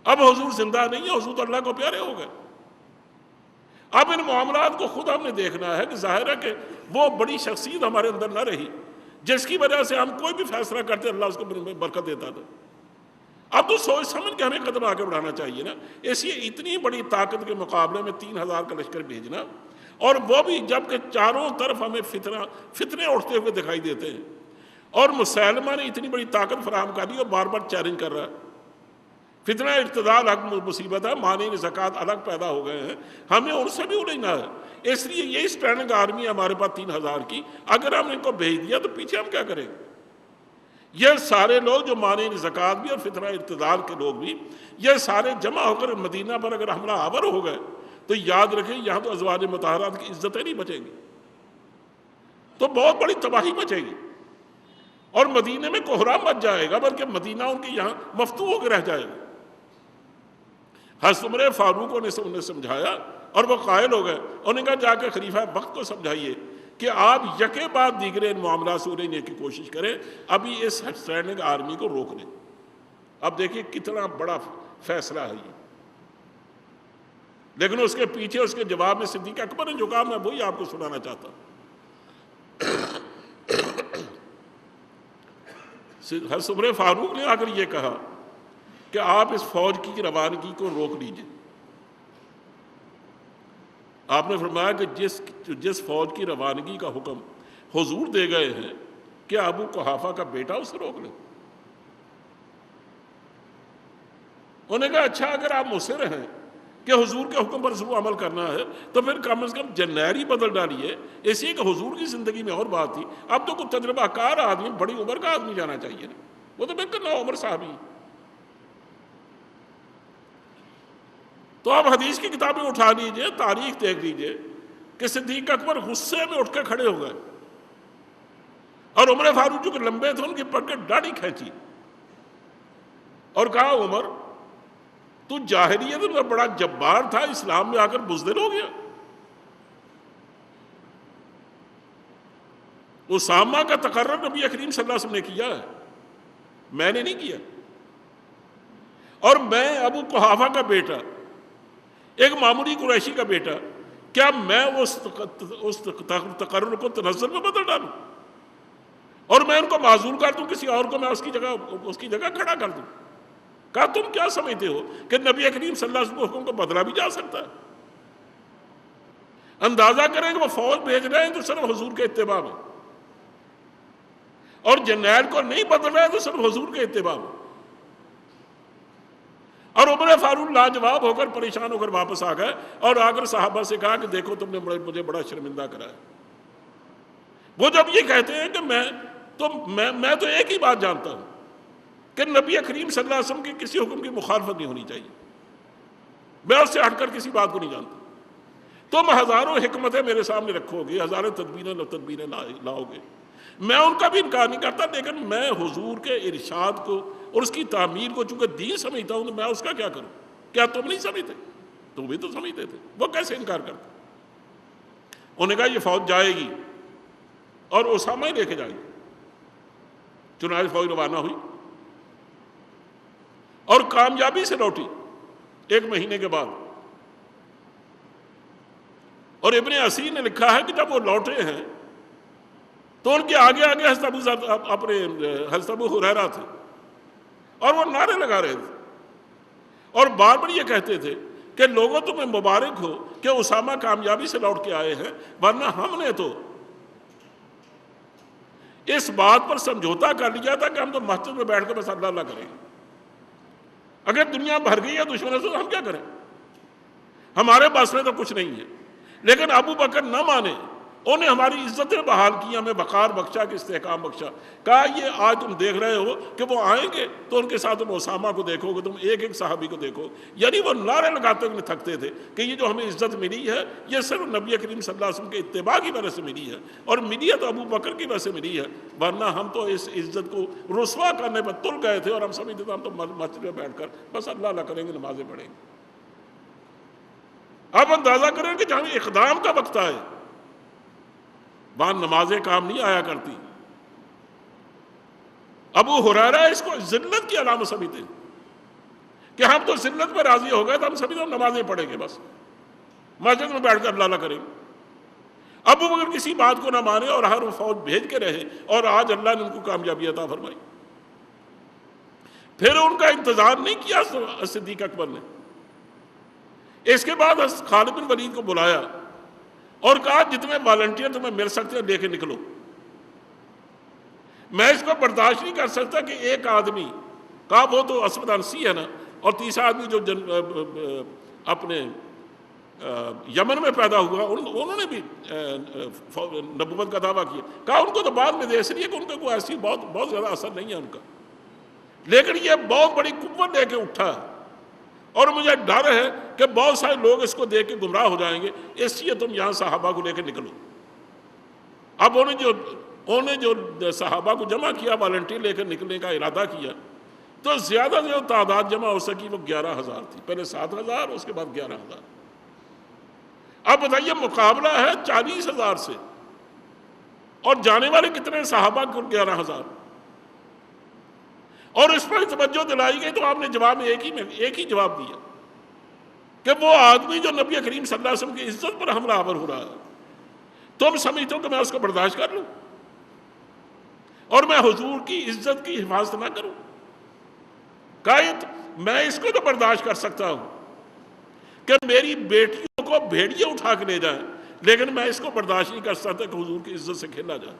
اب حضور زندہ نہیں ہے، حضور تو اللہ کو پیارے ہو گئے۔ اب ان معاملات کو خود ہم نے دیکھنا ہے کہ ظاہر ہے کہ وہ بڑی شخصیت ہمارے اندر نہ رہی جس کی وجہ سے ہم کوئی بھی فیصلہ کرتے اللہ اس کو برکت دیتا تھا۔ اب تو سوچ سمجھ کے ہمیں قدم آگے بڑھانا چاہیے نا۔ اس لیے اتنی بڑی طاقت کے مقابلے میں 3,000 کا لشکر بھیجنا، اور وہ بھی جب کہ چاروں طرف ہمیں فتنے اٹھتے ہوئے دکھائی دیتے ہیں، اور مسلمہ نے اتنی بڑی طاقت فراہم کر دی اور بار بار چیلنج کر رہا ہے۔ فتنہ ارتداد الگ مصیبت ہے، مانع زکوٰۃ الگ پیدا ہو گئے ہیں، ہمیں ان سے بھی الجھنا ہے۔ اس لیے یہ اسٹینڈنگ آرمی ہے ہمارے پاس 3,000 کی، اگر ہم ان کو بھیج دیا تو پیچھے ہم کیا کریں گے؟ یہ سارے لوگ جو مانع زکوٰۃ بھی اور فتنہ ارتداد کے لوگ بھی، یہ سارے جمع ہو کر مدینہ پر اگر حملہ آور ہو گئے تو یاد رکھیں یہاں تو ازواج مطہرات کی عزتیں نہیں بچیں گی، تو بہت بڑی تباہی مچے گی، اور مدینہ میں کوہرام مچ جائے گا، بلکہ مدینہ ان کے یہاں مفتوح ہو کے رہ جائے گا۔ حضرت عمر فاروق نے انہیں سمجھایا اور وہ قائل ہو گئے۔ انہوں نے کہا جا کے خلیفہ وقت کو سمجھائیے کہ آپ یکے بعد دیگرے ان معاملات سے الجھنے کی کوشش کریں، ابھی اس اسٹینڈنگ آرمی کو روک لیں۔ اب دیکھیے کتنا بڑا فیصلہ ہے یہ، لیکن اس کے پیچھے اس کے جواب میں صدیق اکبر نے جو کہا میں وہی آپ کو سنانا چاہتا ہوں۔ حضرت عمر فاروق نے آ کر یہ کہا کہ آپ اس فوج کی روانگی کو روک لیجئے۔ آپ نے فرمایا کہ جس فوج کی روانگی کا حکم حضور دے گئے ہیں کیا ابو قحافہ کا بیٹا اسے روک لے؟ انہوں نے کہا اچھا اگر آپ مصر ہیں کہ حضور کے حکم پر وہ عمل کرنا ہے تو پھر کم از کم جنری بدل ڈالیے. اس لیے کہ حضور کی زندگی میں اور بات تھی. اب تو کوئی تجربہ کار آدمی، بڑی عمر کا آدمی جانا چاہیے نا، وہ تو بالکل نا عمر صحابی. تو آپ حدیث کی کتابیں اٹھا لیجئے، تاریخ دیکھ لیجئے کہ صدیق اکبر غصے میں اٹھ کے کھڑے ہو گئے اور عمر فاروق جو کہ لمبے تھے ان کی پکڑ کے داڑھی کھینچی اور کہا عمر تو جاہلیت میں بڑا جبار تھا، اسلام میں آ کر بزدل ہو گیا. اسامہ کا تقرر نبی کریم صلی اللہ علیہ وسلم نے کیا ہے، میں نے نہیں کیا. اور میں ابو قحافہ کا بیٹا، ایک معمولی قریشی کا بیٹا، کیا میں اس تقرر کو تنزل میں بدل ڈالوں اور میں ان کو معزول کر دوں، کسی اور کو میں اس کی جگہ کھڑا کر دوں؟ کہا تم کیا سمجھتے ہو کہ نبی کریم صلی اللہ علیہ وسلم کے حکم کو بدلا بھی جا سکتا ہے؟ اندازہ کریں کہ وہ فوج بھیج رہے ہیں تو صرف حضور کے اتباع میں، اور جنرل کو نہیں بدل رہے ہیں تو صرف حضور کے اتباع میں. اور عمر فاروق لاجواب ہو کر پریشان ہو کر واپس آ گئے اور آ کر صحابہ سے کہا کہ دیکھو تم نے مجھے بڑا شرمندہ کرا ہے. وہ جب یہ کہتے ہیں کہ میں تو ایک ہی بات جانتا ہوں کہ نبی کریم صلی اللہ علیہ وسلم کی کسی حکم کی مخالفت نہیں ہونی چاہیے، میں اس سے ہٹ کر کسی بات کو نہیں جانتا. تم ہزاروں حکمتیں میرے سامنے رکھو گے، ہزاروں تدبیریں لاؤ گے، میں ان کا بھی انکار نہیں کرتا، لیکن میں حضور کے ارشاد کو اور اس کی تعمیر کو چونکہ دین سمجھتا ہوں تو میں اس کا کیا کروں؟ کیا تم نہیں سمجھتے؟ تم بھی تو سمجھتے تھے. وہ کیسے انکار کرتے؟ انہوں نے کہا یہ فوج جائے گی اور اسامہ ہی لے کے جائے گی. چنانچہ فوج روانہ ہوئی اور کامیابی سے لوٹی 1 مہینے کے بعد. اور ابن اسیر نے لکھا ہے کہ جب وہ لوٹے ہیں تو ان کے آگے حضرت ابو ہریرہ تھے اور وہ نعرے لگا رہے تھے اور بار بار یہ کہتے تھے کہ لوگوں تمہیں مبارک ہو کہ اسامہ کامیابی سے لوٹ کے آئے ہیں، ورنہ ہم نے تو اس بات پر سمجھوتا کر لیا تھا کہ ہم تو مسجد میں بیٹھ کر بس اللہ اللہ کریں گے. اگر دنیا بھر گئی ہے دشمنوں سے تو ہم کیا کریں؟ ہمارے پاس میں تو کچھ نہیں ہے. لیکن ابو بکر نہ مانے، انہیں ہماری عزتیں بحال کی، ہمیں وقار بخشا کہ استحکام بخشا. کہا یہ آج تم دیکھ رہے ہو کہ وہ آئیں گے تو ان کے ساتھ تم اسامہ کو دیکھو گے، تم ایک ایک صحابی کو دیکھو. یعنی وہ نعرے لگاتے ہوئے تھکتے تھے کہ یہ جو ہمیں عزت ملی ہے یہ صرف نبی کریم صلی اللہ علیہ وسلم کے اتباع کی وجہ سے ملی ہے، اور ملی ہے تو ابو بکر کی وجہ سے ملی ہے، ورنہ ہم تو اس عزت کو رسوا کرنے پر تل گئے تھے اور ہم سمجھتے تھے ہم تو مسجد میں بیٹھ کر بس اللہ اللہ کریں گے، نمازیں پڑھیں گے. آپ اندازہ کریں کہ جہاں اقدام کا وقت آئے وہاں نمازیں کام نہیں آیا کرتی. ابو ہریرہ اس کو ذلت کی علامت سمجھتے ہیں کہ ہم تو ذلت پر راضی ہو گئے تو ہم سبھی تو نمازیں پڑھیں گے، بس مسجد میں بیٹھ کر اللہ اللہ کریں گے. ابو بکر کسی بات کو نہ مانے اور ہر فوج بھیج کے رہے اور آج اللہ نے ان کو کامیابی عطا فرمائی. پھر ان کا انتظار نہیں کیا صدیق اکبر نے. اس کے بعد خالد بن ولید کو بلایا اور کہا جتنے والنٹیئر تمہیں مل سکتے ہیں لے کے نکلو. میں اس کو برداشت نہیں کر سکتا کہ ایک آدمی کہا وہ تو اسود انسی ہے نا، اور تیسرا آدمی جو اپنے یمن میں پیدا ہوا انہوں نے بھی نبوت کا دعویٰ کیا. کہا ان کو تو بعد میں دے، اس لیے کہ ان کا کوئی ایسی بہت زیادہ اثر نہیں ہے ان کا، لیکن یہ بہت بڑی قوت لے کے اٹھا اور مجھے ڈر ہے کہ بہت سارے لوگ اس کو دیکھ کے گمراہ ہو جائیں گے، اس لیے تم یہاں صحابہ کو لے کے نکلو. اب انہیں جو صحابہ کو جمع کیا، والنٹیئر لے کر نکلنے کا ارادہ کیا، تو زیادہ سے زیادہ تعداد جمع ہو سکی وہ 11,000 تھی. پہلے 7,000 اس کے بعد 11,000. اب بتائیے مقابلہ ہے 40,000 سے، اور جانے والے کتنے صحابہ کو 11,000. اور اس پر توجہ دلائی گئی تو آپ نے جواب میں ایک ہی جواب دیا کہ وہ آدمی جو نبی کریم صلی اللہ علیہ وسلم کی عزت پر حملہ آور ہو رہا ہے، تم سمجھتے ہو کہ میں اس کو برداشت کر لوں اور میں حضور کی عزت کی حفاظت نہ کروں؟ قائد میں اس کو تو برداشت کر سکتا ہوں کہ میری بیٹیوں کو بھیڑیے اٹھا کے لے جائیں، لیکن میں اس کو برداشت نہیں کر سکتا کہ حضور کی عزت سے کھیلا جائے.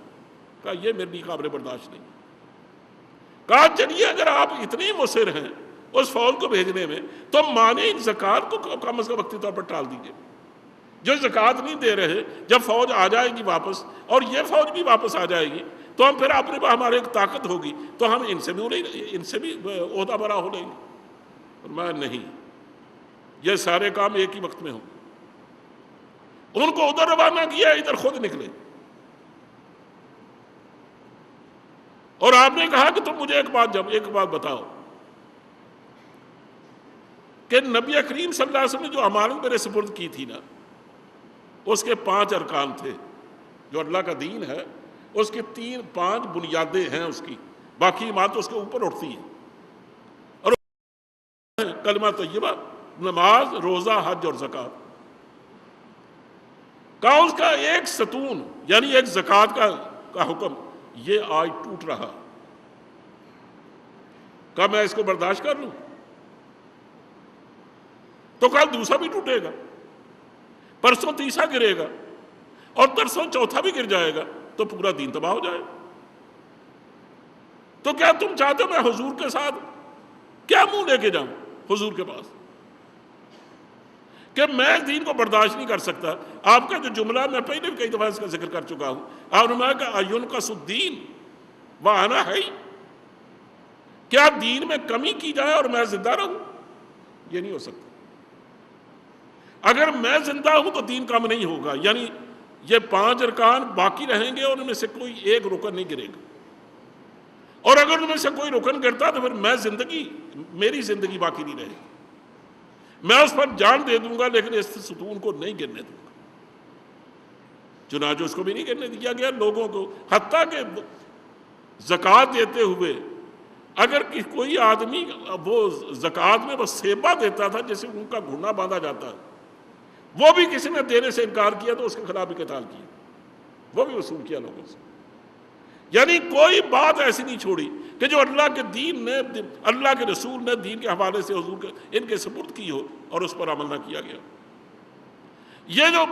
کہا یہ میرے لیے قابل برداشت نہیں. کہا چلیے اگر آپ اتنے مصر ہیں اس فوج کو بھیجنے میں، تو مانے زکوٰۃ کو کم از کم وقتی طور پر ٹال دیجیے۔ جو زکوٰۃ نہیں دے رہے، جب فوج آ جائے گی واپس، اور یہ فوج بھی واپس آ جائے گی، تو ہم پھر اپنے پاس ہمارے ایک طاقت ہوگی تو ہم ان سے بھی عہدہ برا ہو لیں گے۔ فرمایا نہیں، یہ سارے کام ایک ہی وقت میں ہوں۔ ان کو ادھر روانہ کیا، ادھر خود نکلے، اور آپ نے کہا کہ تم مجھے ایک بات بتاؤ کہ نبی کریم صلی اللہ علیہ وسلم نے جو امانت میرے سپرد کی تھی نا، اس کے 5 ارکان تھے۔ جو اللہ کا دین ہے اس کے 5 بنیادیں ہیں، اس کی باقی امانت اس کے اوپر اٹھتی ہیں، اور کلمہ طیبہ، نماز، روزہ، حج اور زکوٰۃ کا اس کا ایک ستون، یعنی ایک زکوٰۃ کا حکم، یہ آج ٹوٹ رہا۔ کیا میں اس کو برداشت کر لوں؟ تو کل دوسرا بھی ٹوٹے گا، پرسوں تیسرا گرے گا، اور ترسوں چوتھا بھی گر جائے گا، تو پورا دین تباہ ہو جائے گا۔ تو کیا تم چاہتے ہو میں حضور کے ساتھ کیا منہ لے کے جاؤں حضور کے پاس کہ میں اس دین کو برداشت نہیں کر سکتا؟ آپ کا جو جملہ، میں پہلے بھی کئی دفعہ اس کا ذکر کر چکا ہوں، آپ نے کہا کہ اَيُنْقَصُ الدِّينُ وَأَنَا حَيٌّ، کیا دین میں کمی کی جائے اور میں زندہ رہوں؟ یہ نہیں ہو سکتا۔ اگر میں زندہ ہوں تو دین کم نہیں ہوگا، یعنی یہ 5 ارکان باقی رہیں گے اور ان میں سے کوئی ایک رکن نہیں گرے گا، اور اگر ان میں سے کوئی رکن گرتا تو پھر میری زندگی باقی نہیں رہے گی۔ میں اس پر جان دے دوں گا لیکن اس ستون کو نہیں گرنے دوں گا۔ چنانچہ اس کو بھی نہیں گرنے دیا گیا لوگوں کو، حتیٰ کہ زکوٰۃ دیتے ہوئے اگر کوئی آدمی وہ زکوٰۃ میں وہ سیبہ دیتا تھا جسے ان کا گھڑنا باندھا جاتا ہے، وہ بھی کسی نے دینے سے انکار کیا تو اس کے خلاف بھی قتال کیا، وہ بھی وصول کیا لوگوں سے۔ یعنی کوئی بات ایسی نہیں چھوڑی کہ جو اللہ کے دین نے، اللہ کے رسول نے دین کے حوالے سے حضور کے ان کے سپرد کی ہو اور اس پر عمل نہ کیا گیا۔ یہ جو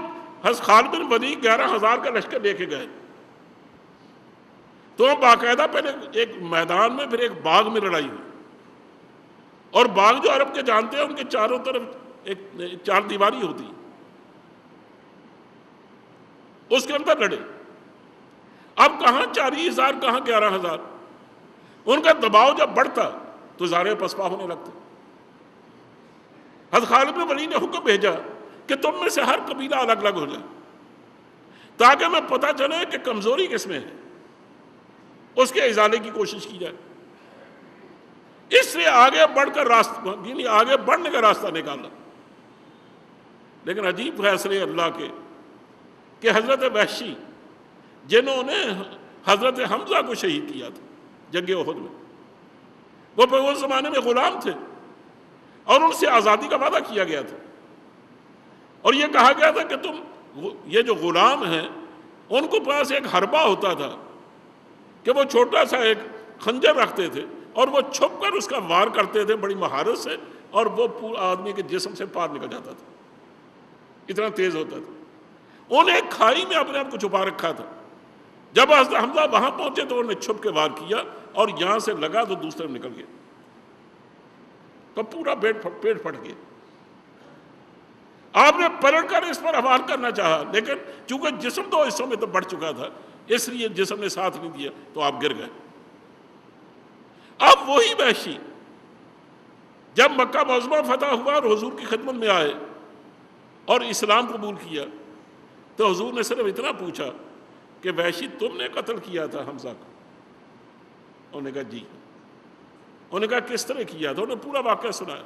خالد بن ولید 11,000 کا لشکر لے کے گئے، تو باقاعدہ پہلے ایک میدان میں، پھر ایک باغ میں لڑائی ہوئی، اور باغ جو عرب کے جانتے ہیں ان کے چاروں طرف ایک 4 دیواری ہوتی، اس کے اندر لڑے۔ اب کہاں 40,000 کہاں 11,000، ان کا دباؤ جب بڑھتا تو زارے پسپا ہونے لگتے۔ حضرت خالد بن ولید نے حکم بھیجا کہ تم میں سے ہر قبیلہ الگ الگ ہو جائے، تاکہ میں پتہ چلے کہ کمزوری کس میں ہے، اس کے ازالے کی کوشش کی جائے۔ اس سے آگے بڑھ کر یعنی آگے بڑھنے کا راستہ نکالا۔ لیکن عجیب فیصلے اللہ کے کہ حضرت وحشی، جنہوں نے حضرت حمزہ کو شہید کیا تھا جنگ احد میں، وہ اس زمانے میں غلام تھے اور ان سے آزادی کا وعدہ کیا گیا تھا، اور یہ کہا گیا تھا کہ تم یہ جو غلام ہیں ان کو پاس ایک حربہ ہوتا تھا کہ وہ چھوٹا سا ایک خنجر رکھتے تھے اور وہ چھپ کر اس کا وار کرتے تھے بڑی مہارت سے، اور وہ پورا آدمی کے جسم سے پار نکل جاتا تھا، اتنا تیز ہوتا تھا۔ انہیں ایک کھائی میں اپنے آپ کو چھپا رکھا تھا۔ جب حضرت حمزہ وہاں پہنچے تو انہوں نے چھپ کے وار کیا اور یہاں سے لگا تو دوسرے میں نکل گیا، تو پورا پیٹ پھٹ گیا۔ آپ نے پلٹ کر اس پر حوال کرنا چاہا، لیکن چونکہ جسم 2 حصوں میں تو بڑھ چکا تھا، اس لیے جسم نے ساتھ نہیں دیا تو آپ گر گئے۔ اب وہی وحشی جب مکہ معظمہ فتح ہوا اور حضور کی خدمت میں آئے اور اسلام قبول کیا، تو حضور نے صرف اتنا پوچھا کہ وحشی تم نے قتل کیا تھا حمزہ کو؟ انہوں نے کہا جی۔ انہوں نے کہا کس طرح کیا تھا؟ انہوں نے پورا واقعہ سنایا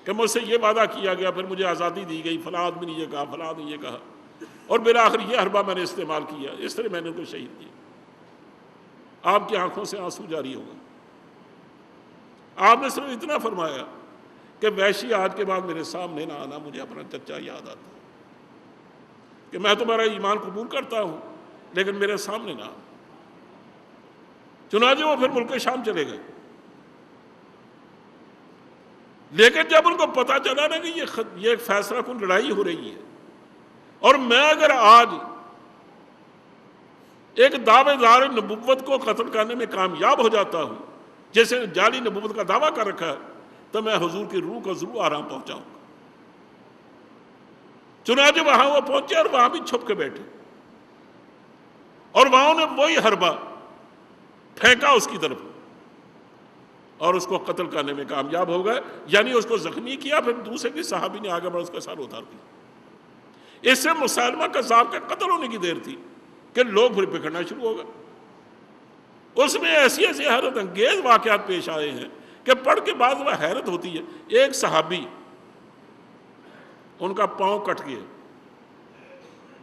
کہ مجھ سے یہ وعدہ کیا گیا، پھر مجھے آزادی دی گئی، فلاں آدمی نے یہ کہا، فلاں آدمی نے یہ کہا، اور بالآخر یہ حربہ میں نے استعمال کیا، اس طرح میں نے ان کو شہید کیا۔ آپ کی آنکھوں سے آنسو جاری ہوگا۔ آپ نے صرف اتنا فرمایا کہ وحشی آج کے بعد میرے سامنے نہ آنا، مجھے اپنا چچا یاد آتا ہے کہ میں تمہارا ایمان قبول کرتا ہوں لیکن میرے سامنے نہ آنا۔ چنانچہ وہ پھر ملک شام چلے گئے۔ لیکن جب ان کو پتا چلا نا کہ یہ ایک فیصلہ کن لڑائی ہو رہی ہے، اور میں اگر آج ایک دعوے دار نبوت کو قتل کرنے میں کامیاب ہو جاتا ہوں، جیسے جعلی نبوت کا دعویٰ کر رکھا ہے، تو میں حضور کی روح کو ضرور آرام پہنچاؤں گا۔ چنانچہ وہاں وہ پہنچے اور وہاں بھی چھپ کے بیٹھے، اور وہاں نے وہی حربہ پھینکا اس کی طرف اور اس کو قتل کرنے میں کامیاب ہو گئے، یعنی اس کو زخمی کیا، پھر دوسرے کی صحابی نے آگے بڑھ اس کا سر اتار دیا۔ اس سے مسلمہ کذاب کے قتل ہونے کی دیر تھی کہ لوگ پھر بکھرنا شروع ہو گئے۔ اس میں ایسی ایسی حیرت انگیز واقعات پیش آئے ہیں کہ پڑھ کے بعد وہ حیرت ہوتی ہے۔ ایک صحابی، ان کا پاؤں کٹ گیا،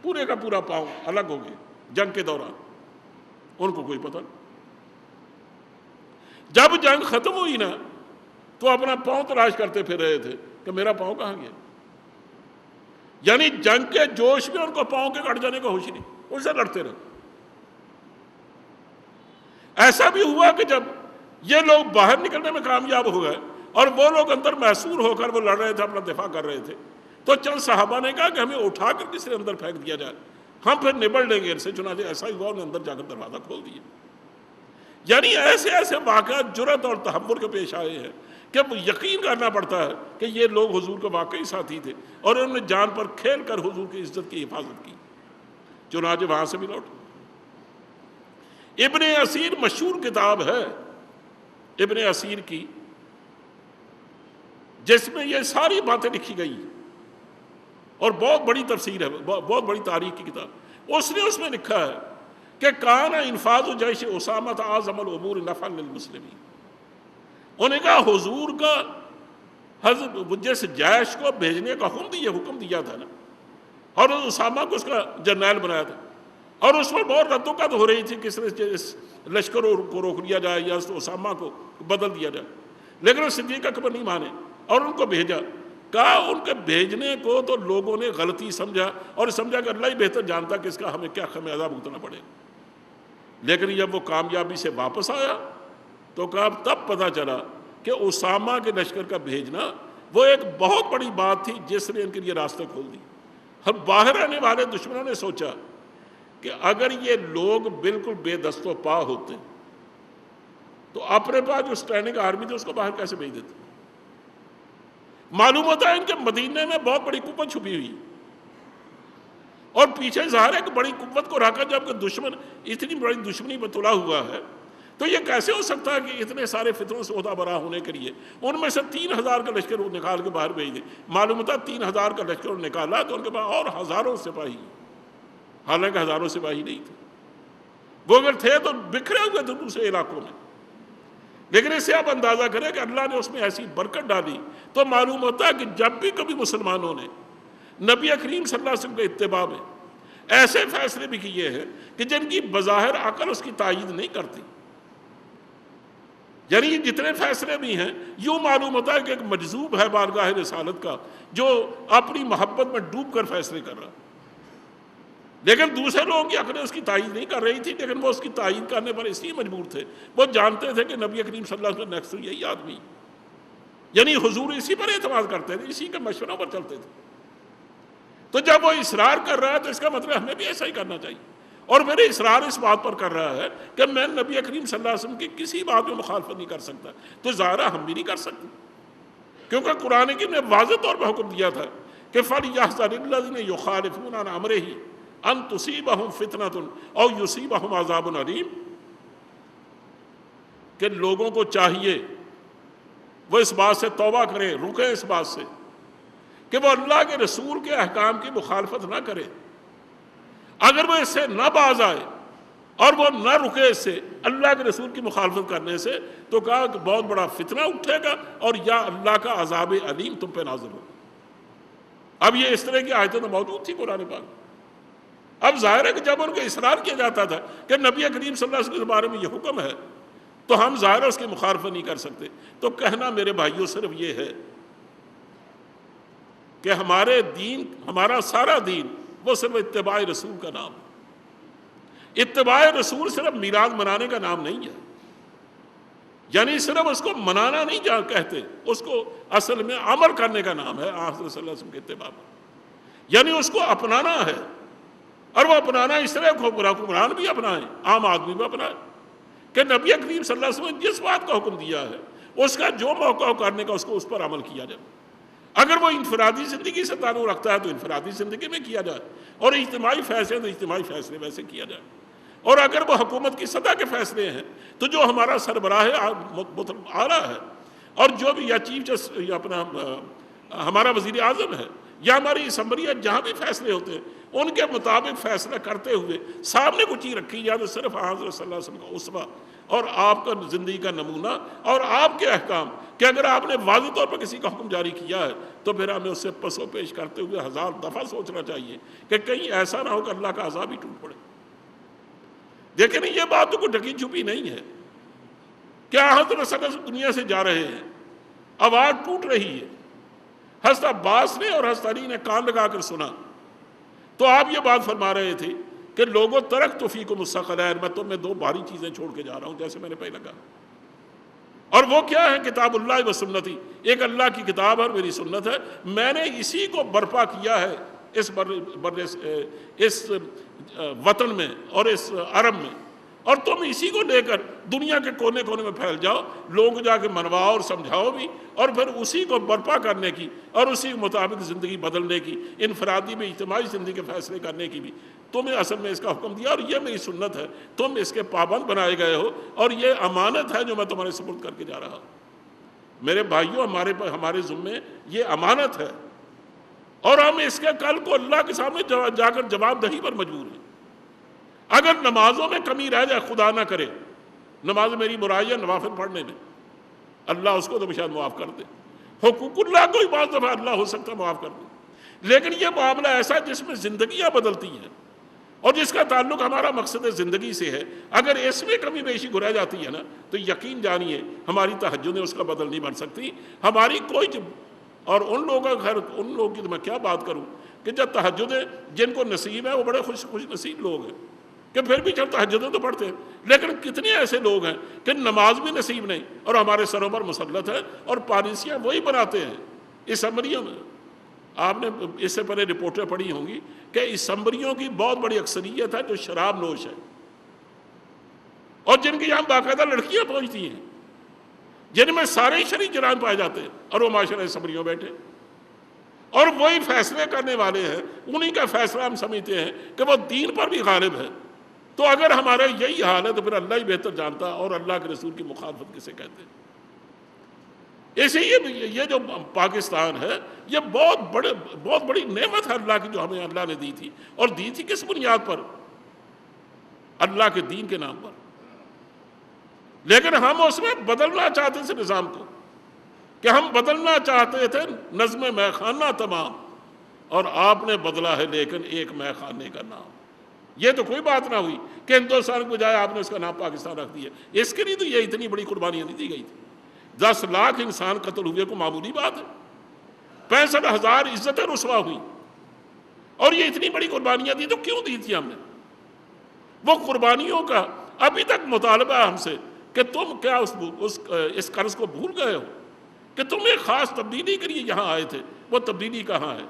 پورے کا پورا پاؤں الگ ہو گیا جنگ کے دوران، ان کو کوئی پتہ نہیں۔ جب جنگ ختم ہوئی نا تو اپنا پاؤں تلاش کرتے پھر رہے تھے کہ میرا پاؤں کہاں گیا، یعنی جنگ کے جوش میں ان کو پاؤں کے کٹ جانے کا ہوش ہی نہیں، ان سے لڑتے رہے۔ ایسا بھی ہوا کہ جب یہ لوگ باہر نکلنے میں کامیاب ہو گئے اور وہ لوگ اندر محصور ہو کر وہ لڑ رہے تھے، اپنا دفاع کر رہے تھے، تو چند صحابہ نے کہا کہ ہمیں اٹھا کر کسی اندر پھینک دیا جائے، ہم پھر نبڑ لیں گے ان سے۔ چنانچہ ایسا ہی ہوا، انہوں نے اندر جا کر دروازہ کھول دیا۔ یعنی ایسے ایسے واقعات جرأت اور تحمل کے پیش آئے ہیں کہ یقین کرنا پڑتا ہے کہ یہ لوگ حضور کے واقعی ساتھی تھے اور انہوں نے جان پر کھیل کر حضور کی عزت کی حفاظت کی۔ چنانچہ وہاں سے بھی لوٹ۔ ابن اسیر مشہور کتاب ہے ابن اسیر کی، جس میں یہ ساری باتیں لکھی گئی اور بہت بڑی تفسیر ہے، بہت بڑی تاریخ کی کتاب۔ اس نے اس میں لکھا ہے کہ کان انفاذ جیش اسامہ اعظم الامور نفعا للمسلمین۔ انہوں نے کہا حضور کا حضرت جس جیش کو بھیجنے کا حکم دیا تھا نا، اور اسامہ کو اس کا جرنیل بنایا تھا، اور اس پر بہت رد و قت ہو رہی تھی کس طرح اس لشکر کو روک لیا جائے یا اسامہ کو بدل دیا جائے، لیکن صدیق اکبر نہیں مانے اور ان کو بھیجا۔ کہا ان کے بھیجنے کو تو لوگوں نے غلطی سمجھا اور سمجھا کہ اللہ ہی بہتر جانتا کہ اس کا ہمیں کیا خمیازہ بھگتنا پڑے، لیکن جب وہ کامیابی سے واپس آیا تو کہا تب پتہ چلا کہ اسامہ کے لشکر کا بھیجنا وہ ایک بہت بڑی بات تھی جس نے ان کے لیے راستے کھول دی۔ ہم باہر آنے والے دشمنوں نے سوچا کہ اگر یہ لوگ بالکل بے دست و پا ہوتے تو اپنے پاس جو اسٹینڈنگ آرمی تھی اس کو باہر کیسے بھیج دیتے۔ معلوم ہوتا ہے ان کے مدینے میں بہت بڑی قوت چھپی ہوئی، اور پیچھے ظاہر ہے کہ بڑی قوت کو رکھا، جب کہ دشمن اتنی بڑی دشمنی میں تلا ہوا ہے تو یہ کیسے ہو سکتا ہے کہ اتنے سارے فتنوں سے عہدہ برا ہونے کے لیے ان میں سے 3000 کا لشکر نکال کے باہر بھیج دے۔ معلوم ہوتا 3000 کا لشکر نکالا تو ان کے پاس اور ہزاروں سپاہی، حالانکہ ہزاروں سپاہی نہیں تھے، وہ اگر تھے تو بکھرے ہوئے تھے دوسرے علاقوں میں۔ لیکن اس سے آپ اندازہ کریں کہ اللہ نے اس میں ایسی برکت ڈالی تو معلوم ہوتا ہے کہ جب بھی کبھی مسلمانوں نے نبی کریم صلی اللہ علیہ وسلم کے اتباع میں ایسے فیصلے بھی کیے ہیں کہ جن کی بظاہر عقل اس کی تائید نہیں کرتی، یعنی جتنے فیصلے بھی ہیں یوں معلوم ہوتا ہے کہ ایک مجذوب ہے بارگاہ رسالت کا جو اپنی محبت میں ڈوب کر فیصلے کر رہا، لیکن دوسرے لوگوں کی عقلیں اس کی تائید نہیں کر رہی تھی، لیکن وہ اس کی تائید کرنے پر اس لیے مجبور تھے، وہ جانتے تھے کہ نبی کریم صلی اللہ علیہ وسلم نیکسٹ یہی آدمی، یعنی حضور اسی پر اعتماد کرتے تھے، اسی کے مشوروں پر چلتے تھے۔ تو جب وہ اصرار کر رہا ہے تو اس کا مطلب ہمیں بھی ایسا ہی کرنا چاہیے، اور میرے اصرار اس بات پر کر رہا ہے کہ میں نبی کریم صلی اللہ علیہ وسلم کی کسی بات میں مخالفت نہیں کر سکتا، تو ظاہر ہم بھی نہیں کر سکتے، کیونکہ قرآن کریم نے واضح طور پر حکم دیا تھا کہ فَلْيَحْذَرِ الَّذِينَ يُخَالِفُونَ عَنْ أَمْرِهِ ان تصیبہم فتنۃ او یصیبہم عذاب علیم، کہ لوگوں کو چاہیے وہ اس بات سے توبہ کریں، رکیں اس بات سے کہ وہ اللہ کے رسول کے احکام کی مخالفت نہ کرے۔ اگر وہ اس سے نہ باز آئے اور وہ نہ رکے اس سے اللہ کے رسول کی مخالفت کرنے سے، تو کہا کہ بہت بڑا فتنہ اٹھے گا اور یا اللہ کا عذاب علیم تم پہ نازل ہوگا۔ اب یہ اس طرح کی آیتیں تو موجود تھی قرآن پاک۔ اب ظاہر ہے کہ جب ان کو اصرار کیا جاتا تھا کہ نبی کریم صلی اللہ علیہ وسلم کے بارے میں یہ حکم ہے تو ہم ظاہر اس کی مخالفت نہیں کر سکتے۔ تو کہنا میرے بھائیوں صرف یہ ہے کہ ہمارے دین، ہمارا سارا دین وہ صرف اتباع رسول کا نام ہے۔ اتباع رسول صرف میلاد منانے کا نام نہیں ہے، یعنی صرف اس کو منانا نہیں کہتے، اس کو اصل میں عمل کرنے کا نام ہے۔ آپ صلی اللہ علیہ وسلم کے اتباع میں یعنی اس کو اپنانا ہے، اور وہ اپنانا اس طرح حکمران بھی اپنائیں، عام آدمی بھی اپنائیں کہ نبی کریم صلی اللہ علیہ وسلم نے جس بات کا حکم دیا ہے اس کا جو موقع ہو کرنے کا اس پر عمل کیا جائے. اگر وہ انفرادی زندگی سے تعلق رکھتا ہے تو انفرادی زندگی میں کیا جائے, اور اجتماعی فیصلے تو اجتماعی فیصلے ویسے کیا جائے. اور اگر وہ حکومت کی سطح کے فیصلے ہیں تو جو ہمارا سربراہ اعلیٰ ہے اور جو بھی یا چیف جسٹس یا اپنا ہمارا وزیر اعظم ہے یا ہماری اسمبلیاں جہاں بھی فیصلے ہوتے ہیں ان کے مطابق فیصلہ کرتے ہوئے سامنے کچھ چیز رکھی جائے تو صرف حضرت صلی اللہ علیہ وسلم کا اسوہ اور آپ کا زندگی کا نمونہ اور آپ کے احکام کہ اگر آپ نے واضح طور پر کسی کا حکم جاری کیا ہے تو پھر ہمیں اس سے پس و پیش کرتے ہوئے 1000 دفعہ سوچنا چاہیے کہ کہیں ایسا نہ ہو کہ اللہ کا عذاب ہی ٹوٹ پڑے. دیکھیں یہ بات تو کوئی ڈھکی چھپی نہیں ہے. کیا حضرت صلی اللہ علیہ وسلم دنیا سے جا رہے ہیں, آواز ٹوٹ رہی ہے, حضرت عباس نے اور حضرت علی نے کان لگا کر سنا تو آپ یہ بات فرما رہے تھے کہ لوگوں ترکت فیکم الثقلین, میں تم میں 2 بھاری چیزیں چھوڑ کے جا رہا ہوں جیسے میں نے پہلے کہا. اور وہ کیا ہے؟ کتاب اللہ و سنتی, ایک اللہ کی کتاب اور میری سنت ہے. میں نے اسی کو برپا کیا ہے اس وطن میں اور اس عرب میں, اور تم اسی کو لے کر دنیا کے کونے کونے میں پھیل جاؤ, لوگوں کو جا کے منواؤ اور سمجھاؤ بھی, اور پھر اسی کو برپا کرنے کی اور اسی کے مطابق زندگی بدلنے کی, انفرادی میں اجتماعی زندگی کے فیصلے کرنے کی بھی تمہیں اصل میں اس کا حکم دیا, اور یہ میری سنت ہے, تم اس کے پابند بنائے گئے ہو, اور یہ امانت ہے جو میں تمہارے سپرد کر کے جا رہا ہوں. میرے بھائیوں, ہمارے ذمے یہ امانت ہے, اور ہم اس کے کل کو اللہ کے سامنے جا کر جواب دہی پر مجبور ہیں. اگر نمازوں میں کمی رہ جائے, خدا نہ کرے, نماز میری برائی ہے نوافل پڑھنے میں, اللہ اس کو تو شاید معاف کر دے, حقوق اللہ کو ہی بعض دفعہ اللہ ہو سکتا ہے معاف کر دے, لیکن یہ معاملہ ایسا ہے جس میں زندگیاں بدلتی ہیں اور جس کا تعلق ہمارا مقصد زندگی سے ہے. اگر اس میں کمی بیشی رہ جاتی ہے نا تو یقین جانیے ہماری تہجدیں اس کا بدل نہیں بن سکتی. ہماری کوئی اور ان لوگوں کا خیر, ان لوگوں کی تو میں کیا بات کروں کہ جب تہجدیں جن کو نصیب ہے وہ بڑے خوش نصیب لوگ ہیں کہ پھر بھی چل تہجدیں تو پڑھتے ہیں, لیکن کتنے ایسے لوگ ہیں کہ نماز بھی نصیب نہیں اور ہمارے سروں پر مسلط ہے اور پالیسیاں وہی بناتے ہیں اسمبلیوں میں. آپ نے اس سے پہلے رپورٹیں پڑھی ہوں گی کہ اسمبلیوں کی بہت بڑی اکثریت ہے جو شراب نوش ہے, اور جن کی یہاں باقاعدہ لڑکیاں پہنچتی ہیں جن میں سارے شرعی جرائم پائے جاتے ہیں, اور وہ معاشرہ اسمبلیوں بیٹھے اور وہی فیصلے کرنے والے ہیں. انہی کا فیصلہ ہم سمجھتے ہیں کہ وہ دین پر بھی غالب ہے. تو اگر ہمارا یہی حال ہے تو پھر اللہ ہی بہتر جانتا, اور اللہ کے رسول کی مخالفت کسے کہتے ہیں. ایسے یہ جو پاکستان ہے یہ بہت بڑی نعمت ہے اللہ کی جو ہمیں اللہ نے دی تھی, اور دی تھی کس بنیاد پر؟ اللہ کے دین کے نام پر. لیکن ہم اس میں بدلنا چاہتے تھے نظام کو, کہ ہم بدلنا چاہتے تھے نظم مے خانہ تمام, اور آپ نے بدلا ہے لیکن ایک مے خانے کا نام. یہ تو کوئی بات نہ ہوئی کہ ہندوستان کے بجائے آپ نے اس کا نام پاکستان رکھ دیا. اس کے لیے تو یہ اتنی بڑی قربانیاں نہیں دی گئی تھی. 10 لاکھ انسان قتل ہوئے کو معمولی بات ہے, 65,000 عزتیں رسوا ہوئی, اور یہ اتنی بڑی قربانیاں دی تو کیوں دی تھی ہم نے؟ وہ قربانیوں کا ابھی تک مطالبہ ہے ہم سے کہ تم کیا اس قرض کو بھول گئے ہو کہ تم ایک خاص تبدیلی کے لیے یہاں آئے تھے. وہ تبدیلی کہاں ہے؟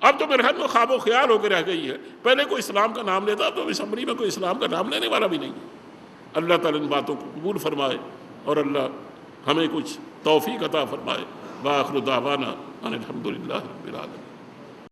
اب تو میرے خیال میں خواب و خیال ہو کے رہ گئی ہے. پہلے کوئی اسلام کا نام لیتا, تو اسمبلی میں کوئی اسلام کا نام لینے والا بھی نہیں ہے. اللہ تعالیٰ ان باتوں کو قبول فرمائے, اور اللہ ہمیں کچھ توفیق عطا فرمائے. وآخر دعوانا ان الحمد للہ رب العالمین.